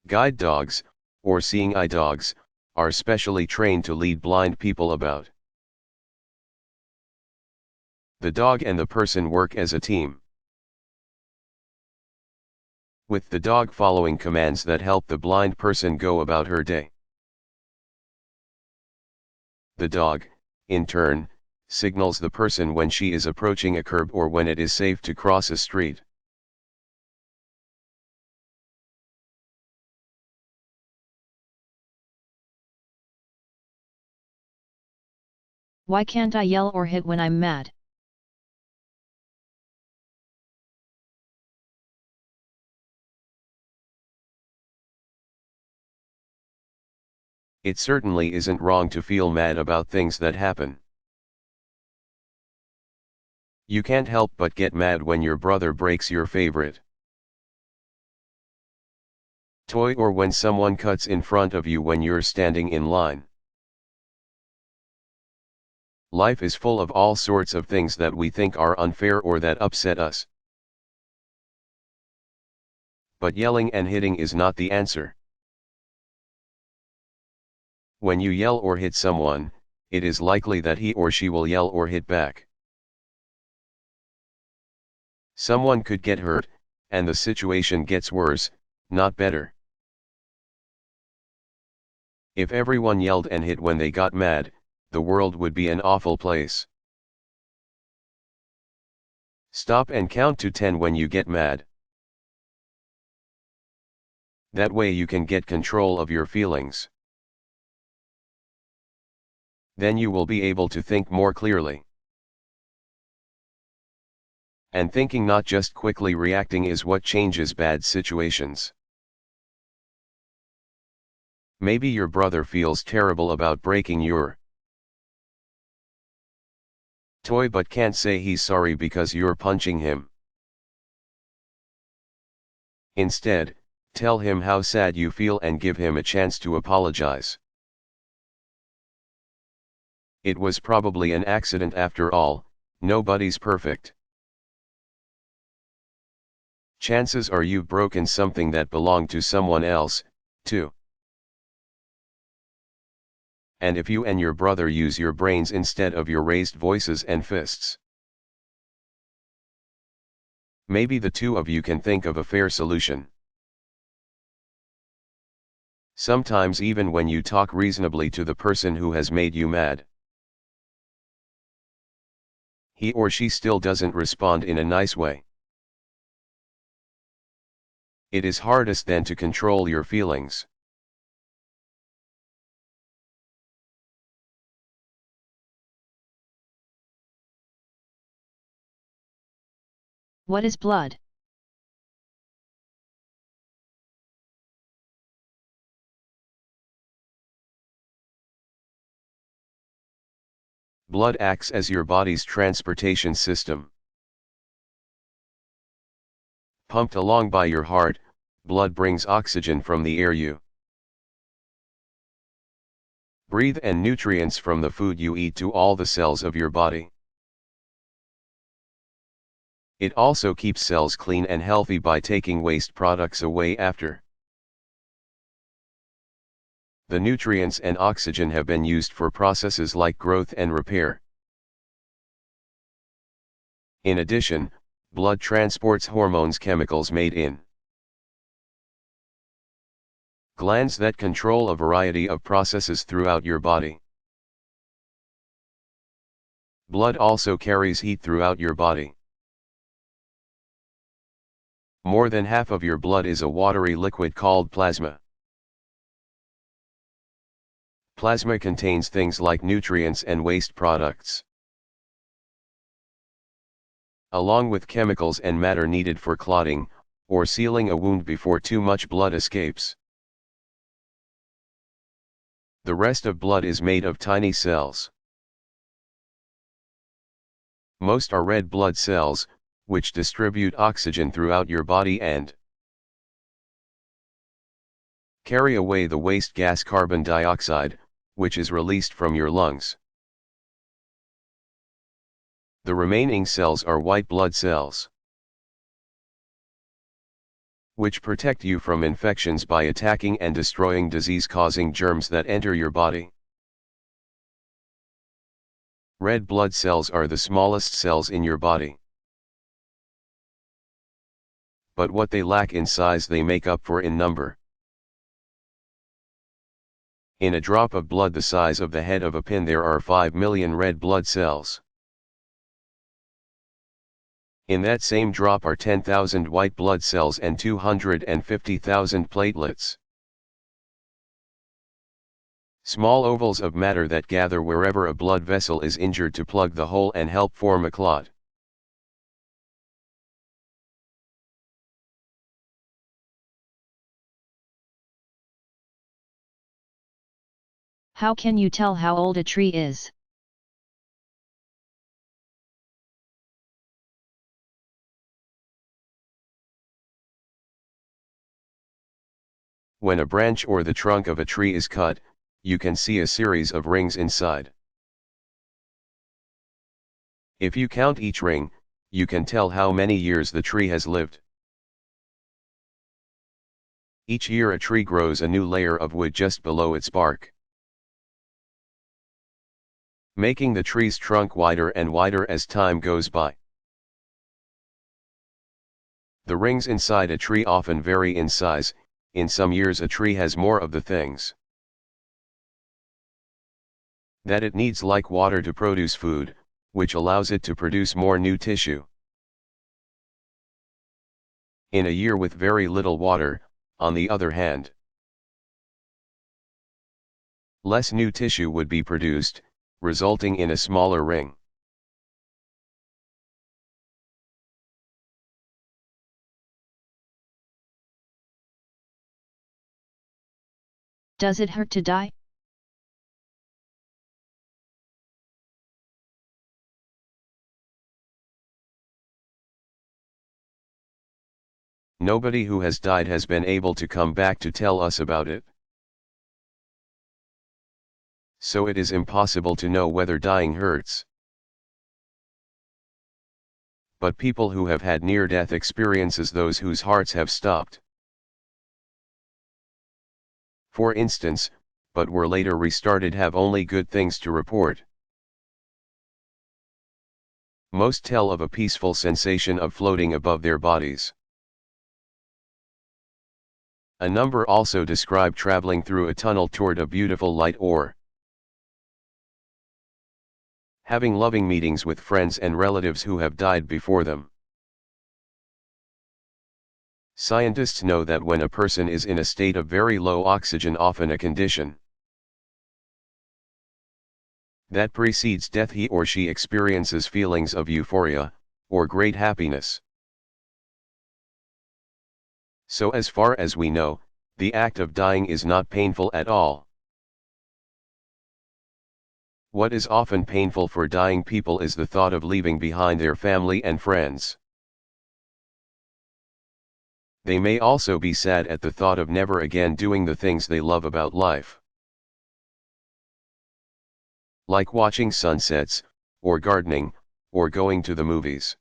Guide dogs, or seeing eye dogs, are specially trained to lead blind people about. The dog and the person work as a team, with the dog following commands that help the blind person go about her day. The dog, in turn, signals the person when she is approaching a curb or when it is safe to cross a street. Why can't I yell or hit when I'm mad? It certainly isn't wrong to feel mad about things that happen. You can't help but get mad when your brother breaks your favorite toy or when someone cuts in front of you when you're standing in line. Life is full of all sorts of things that we think are unfair or that upset us. But yelling and hitting is not the answer. When you yell or hit someone, it is likely that he or she will yell or hit back. Someone could get hurt, and the situation gets worse, not better. If everyone yelled and hit when they got mad, the world would be an awful place. Stop and count to 10 when you get mad. That way you can get control of your feelings. Then you will be able to think more clearly. And thinking, not just quickly reacting, is what changes bad situations. Maybe your brother feels terrible about breaking your toy but can't say he's sorry because you're punching him. Instead, tell him how sad you feel and give him a chance to apologize. It was probably an accident after all, nobody's perfect. Chances are you've broken something that belonged to someone else, too. And if you and your brother use your brains instead of your raised voices and fists, maybe the two of you can think of a fair solution. Sometimes even when you talk reasonably to the person who has made you mad, he or she still doesn't respond in a nice way. It is hardest then to control your feelings. What is blood? Blood acts as your body's transportation system. Pumped along by your heart, blood brings oxygen from the air you breathe and nutrients from the food you eat to all the cells of your body. It also keeps cells clean and healthy by taking waste products away after the nutrients and oxygen have been used for processes like growth and repair. In addition, blood transports hormones, chemicals made in glands that control a variety of processes throughout your body. Blood also carries heat throughout your body. More than half of your blood is a watery liquid called plasma. Plasma contains things like nutrients and waste products, along with chemicals and matter needed for clotting, or sealing a wound before too much blood escapes. The rest of blood is made of tiny cells. Most are red blood cells, which distribute oxygen throughout your body and carry away the waste gas carbon dioxide, which is released from your lungs. The remaining cells are white blood cells, which protect you from infections by attacking and destroying disease-causing germs that enter your body. Red blood cells are the smallest cells in your body. But what they lack in size they make up for in number. In a drop of blood the size of the head of a pin there are 5 million red blood cells. In that same drop are 10,000 white blood cells and 250,000 platelets. Small ovals of matter that gather wherever a blood vessel is injured to plug the hole and help form a clot. How can you tell how old a tree is? When a branch or the trunk of a tree is cut, you can see a series of rings inside. If you count each ring, you can tell how many years the tree has lived. Each year a tree grows a new layer of wood just below its bark, making the tree's trunk wider and wider as time goes by. The rings inside a tree often vary in size. In some years a tree has more of the things that it needs, like water to produce food, which allows it to produce more new tissue. In a year with very little water, on the other hand, less new tissue would be produced, resulting in a smaller ring. Does it hurt to die? Nobody who has died has been able to come back to tell us about it. So it is impossible to know whether dying hurts. But people who have had near-death experiences, those whose hearts have stopped, for instance, but were later restarted, have only good things to report. Most tell of a peaceful sensation of floating above their bodies. A number also describe traveling through a tunnel toward a beautiful light, or having loving meetings with friends and relatives who have died before them. Scientists know that when a person is in a state of very low oxygen, often a condition that precedes death, he or she experiences feelings of euphoria, or great happiness. So as far as we know, the act of dying is not painful at all. What is often painful for dying people is the thought of leaving behind their family and friends. They may also be sad at the thought of never again doing the things they love about life, like watching sunsets, or gardening, or going to the movies.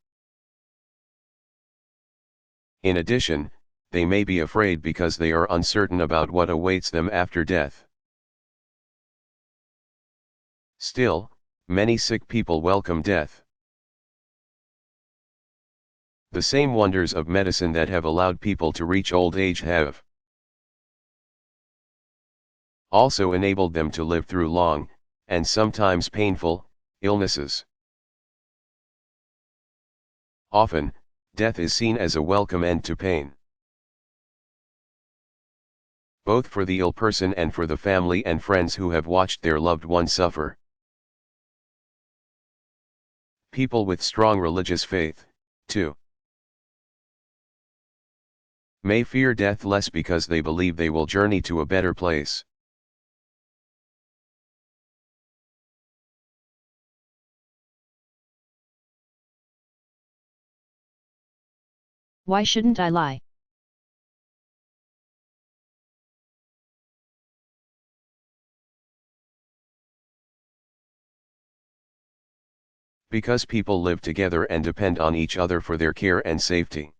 In addition, they may be afraid because they are uncertain about what awaits them after death. Still, many sick people welcome death. The same wonders of medicine that have allowed people to reach old age have also enabled them to live through long, and sometimes painful, illnesses. Often, death is seen as a welcome end to pain, both for the ill person and for the family and friends who have watched their loved one suffer. People with strong religious faith, too, may fear death less because they believe they will journey to a better place. Why shouldn't I lie? Because people live together and depend on each other for their care and safety.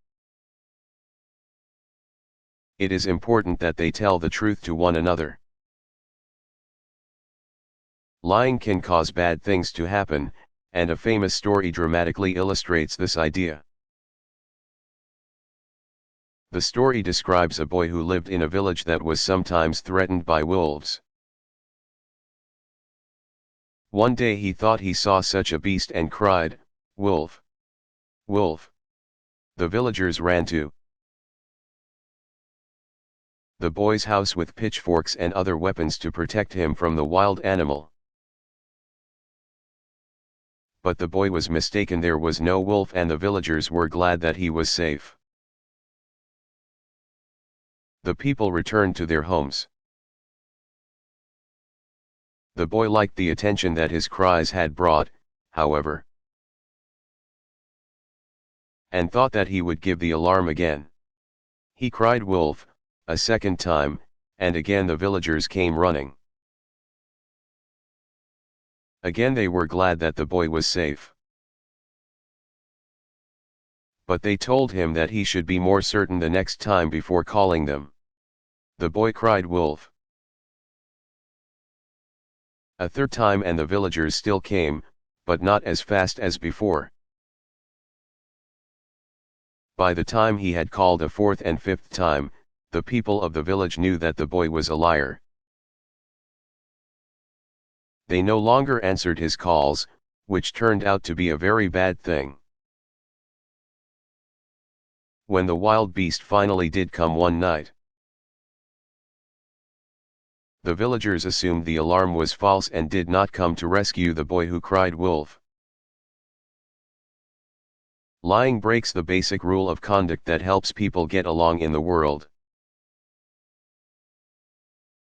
It is important that they tell the truth to one another. Lying can cause bad things to happen, and a famous story dramatically illustrates this idea. The story describes a boy who lived in a village that was sometimes threatened by wolves. One day he thought he saw such a beast and cried, "Wolf! Wolf!" The villagers ran to the boy's house with pitchforks and other weapons to protect him from the wild animal. But the boy was mistaken. There was no wolf, and the villagers were glad that he was safe. The people returned to their homes. The boy liked the attention that his cries had brought, however, and thought that he would give the alarm again. He cried "Wolf!" a second time, and again the villagers came running. Again they were glad that the boy was safe. But they told him that he should be more certain the next time before calling them. The boy cried wolf a third time, and the villagers still came, but not as fast as before. By the time he had called a fourth and fifth time, the people of the village knew that the boy was a liar. They no longer answered his calls, which turned out to be a very bad thing. When the wild beast finally did come one night, the villagers assumed the alarm was false and did not come to rescue the boy who cried wolf. Lying breaks the basic rule of conduct that helps people get along in the world.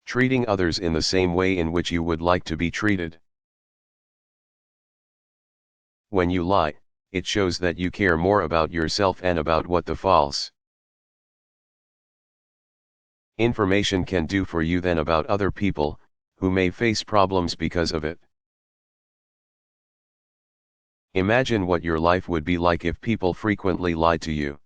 Treating others in the same way in which you would like to be treated. When you lie, it shows that you care more about yourself and about what the false information can do for you than about other people, who may face problems because of it. Imagine what your life would be like if people frequently lied to you.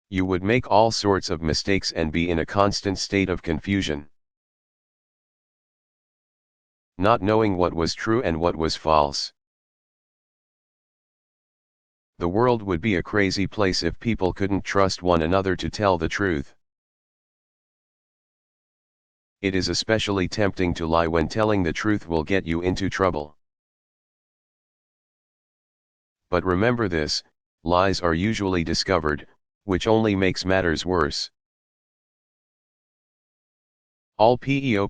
You would make all sorts of mistakes and be in a constant state of confusion, not knowing what was true and what was false. The world would be a crazy place if people couldn't trust one another to tell the truth. It is especially tempting to lie when telling the truth will get you into trouble. But remember this, lies are usually discovered, which only makes matters worse. All people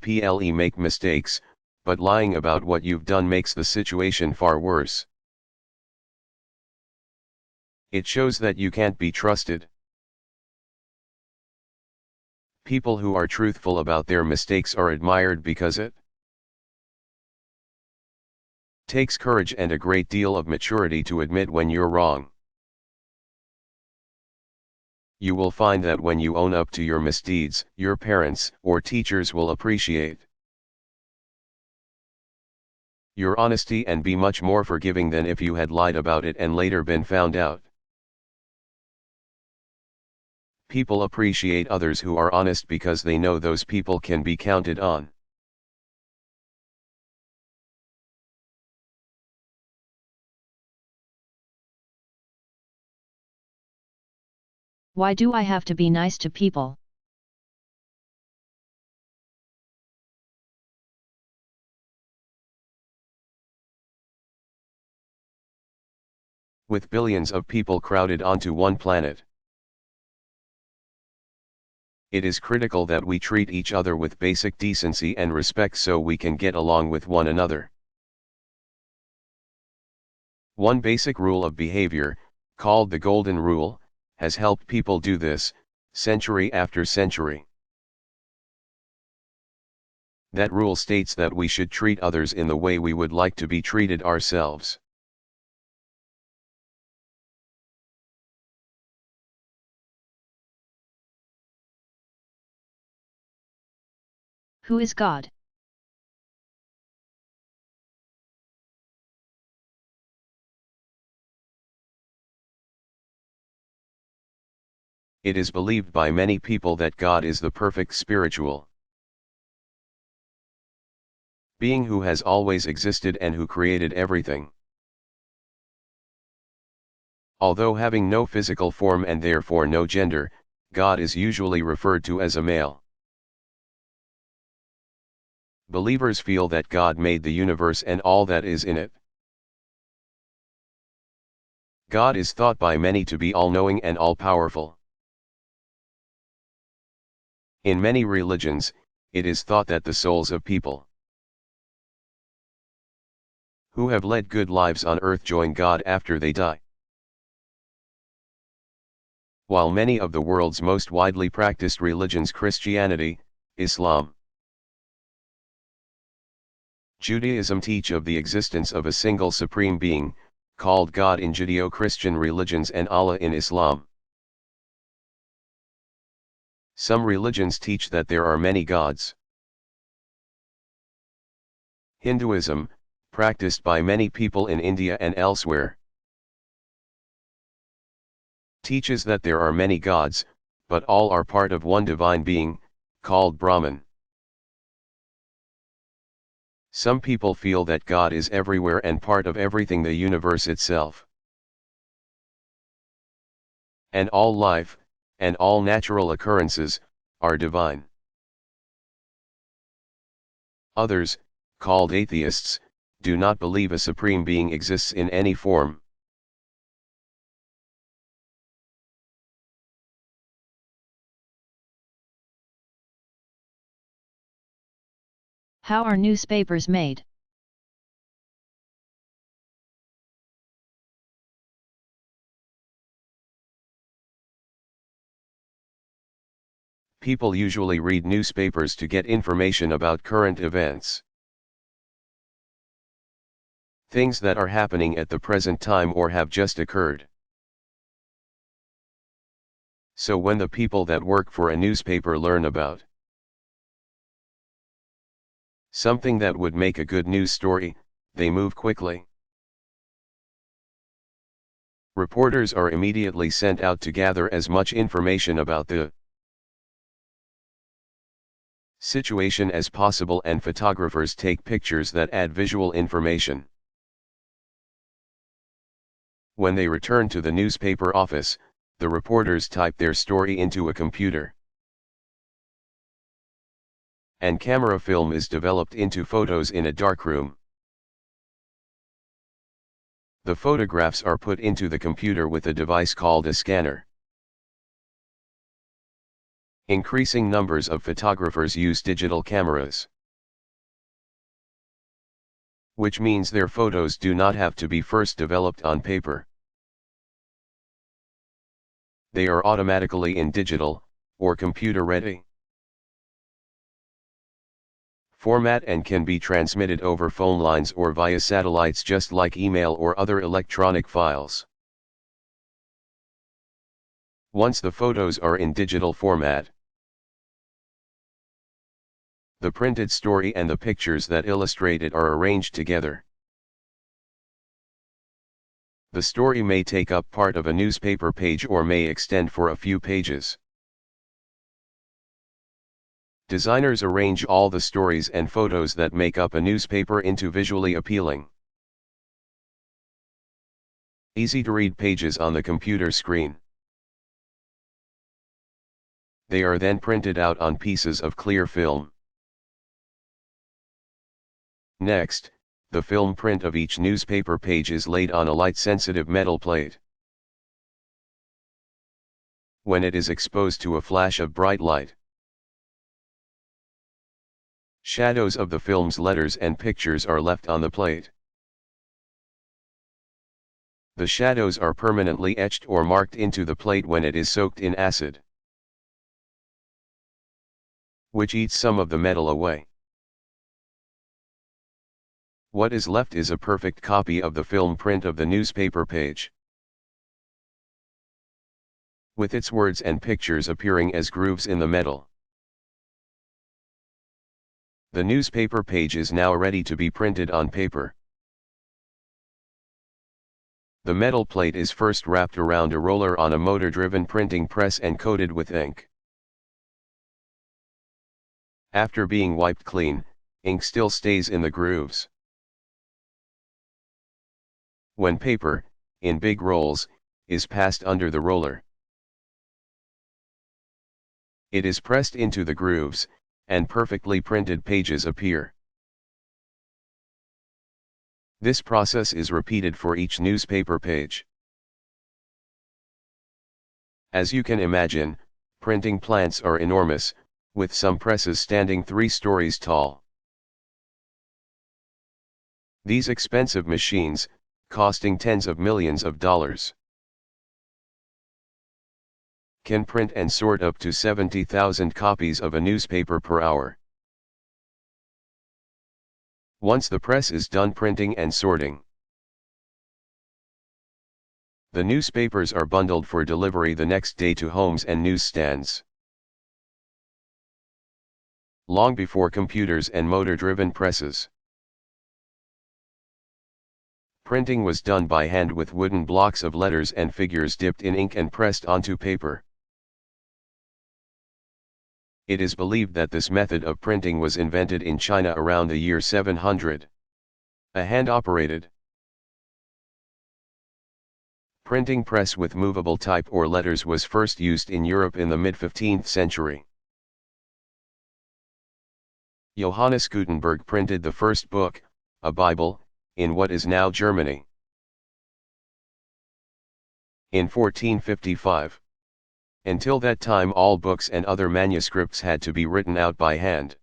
make mistakes, but lying about what you've done makes the situation far worse. It shows that you can't be trusted. People who are truthful about their mistakes are admired because it takes courage and a great deal of maturity to admit when you're wrong. You will find that when you own up to your misdeeds, your parents or teachers will appreciate your honesty and be much more forgiving than if you had lied about it and later been found out. People appreciate others who are honest because they know those people can be counted on. Why do I have to be nice to people? With billions of people crowded onto one planet, it is critical that we treat each other with basic decency and respect so we can get along with one another. One basic rule of behavior, called the Golden Rule, has helped people do this, century after century. That rule states that we should treat others in the way we would like to be treated ourselves. Who is God? It is believed by many people that God is the perfect spiritual being who has always existed and who created everything. Although having no physical form and therefore no gender, God is usually referred to as a male. Believers feel that God made the universe and all that is in it. God is thought by many to be all-knowing and all-powerful. In many religions, it is thought that the souls of people who have led good lives on earth join God after they die. While many of the world's most widely practiced religions, Christianity, Islam, Judaism, teach of the existence of a single supreme being, called God in Judeo-Christian religions and Allah in Islam. Some religions teach that there are many gods. Hinduism, practiced by many people in India and elsewhere, teaches that there are many gods, but all are part of one divine being, called Brahman. Some people feel that God is everywhere and part of everything, the universe itself. And all life, and all natural occurrences, are divine. Others, called atheists, do not believe a supreme being exists in any form. How are newspapers made? People usually read newspapers to get information about current events. Things that are happening at the present time or have just occurred. So when the people that work for a newspaper learn about something that would make a good news story, they move quickly. Reporters are immediately sent out to gather as much information about the situation as possible, and photographers take pictures that add visual information. When they return to the newspaper office, the reporters type their story into a computer. And camera film is developed into photos in a darkroom. The photographs are put into the computer with a device called a scanner. Increasing numbers of photographers use digital cameras, which means their photos do not have to be first developed on paper. They are automatically in digital, or computer ready format and can be transmitted over phone lines or via satellites, just like email or other electronic files. Once the photos are in digital format, the printed story and the pictures that illustrate it are arranged together. The story may take up part of a newspaper page or may extend for a few pages. Designers arrange all the stories and photos that make up a newspaper into visually appealing, easy-to-read pages on the computer screen. They are then printed out on pieces of clear film. Next, the film print of each newspaper page is laid on a light-sensitive metal plate. When it is exposed to a flash of bright light, shadows of the film's letters and pictures are left on the plate. The shadows are permanently etched or marked into the plate when it is soaked in acid, which eats some of the metal away. What is left is a perfect copy of the film print of the newspaper page, with its words and pictures appearing as grooves in the metal. The newspaper page is now ready to be printed on paper. The metal plate is first wrapped around a roller on a motor-driven printing press and coated with ink. After being wiped clean, ink still stays in the grooves. When paper, in big rolls, is passed under the roller, it is pressed into the grooves, and perfectly printed pages appear. This process is repeated for each newspaper page. As you can imagine, printing plants are enormous, with some presses standing 3 stories tall. These expensive machines, costing tens of millions of dollars, can print and sort up to 70,000 copies of a newspaper per hour. Once the press is done printing and sorting, the newspapers are bundled for delivery the next day to homes and newsstands. Long before computers and motor-driven presses, Printing was done by hand with wooden blocks of letters and figures dipped in ink and pressed onto paper. It is believed that this method of printing was invented in China around the year 700. A hand-operated printing press with movable type or letters was first used in Europe in the mid-15th century. Johannes Gutenberg printed the first book, a Bible, in what is now Germany, in 1455. Until that time all books and other manuscripts had to be written out by hand.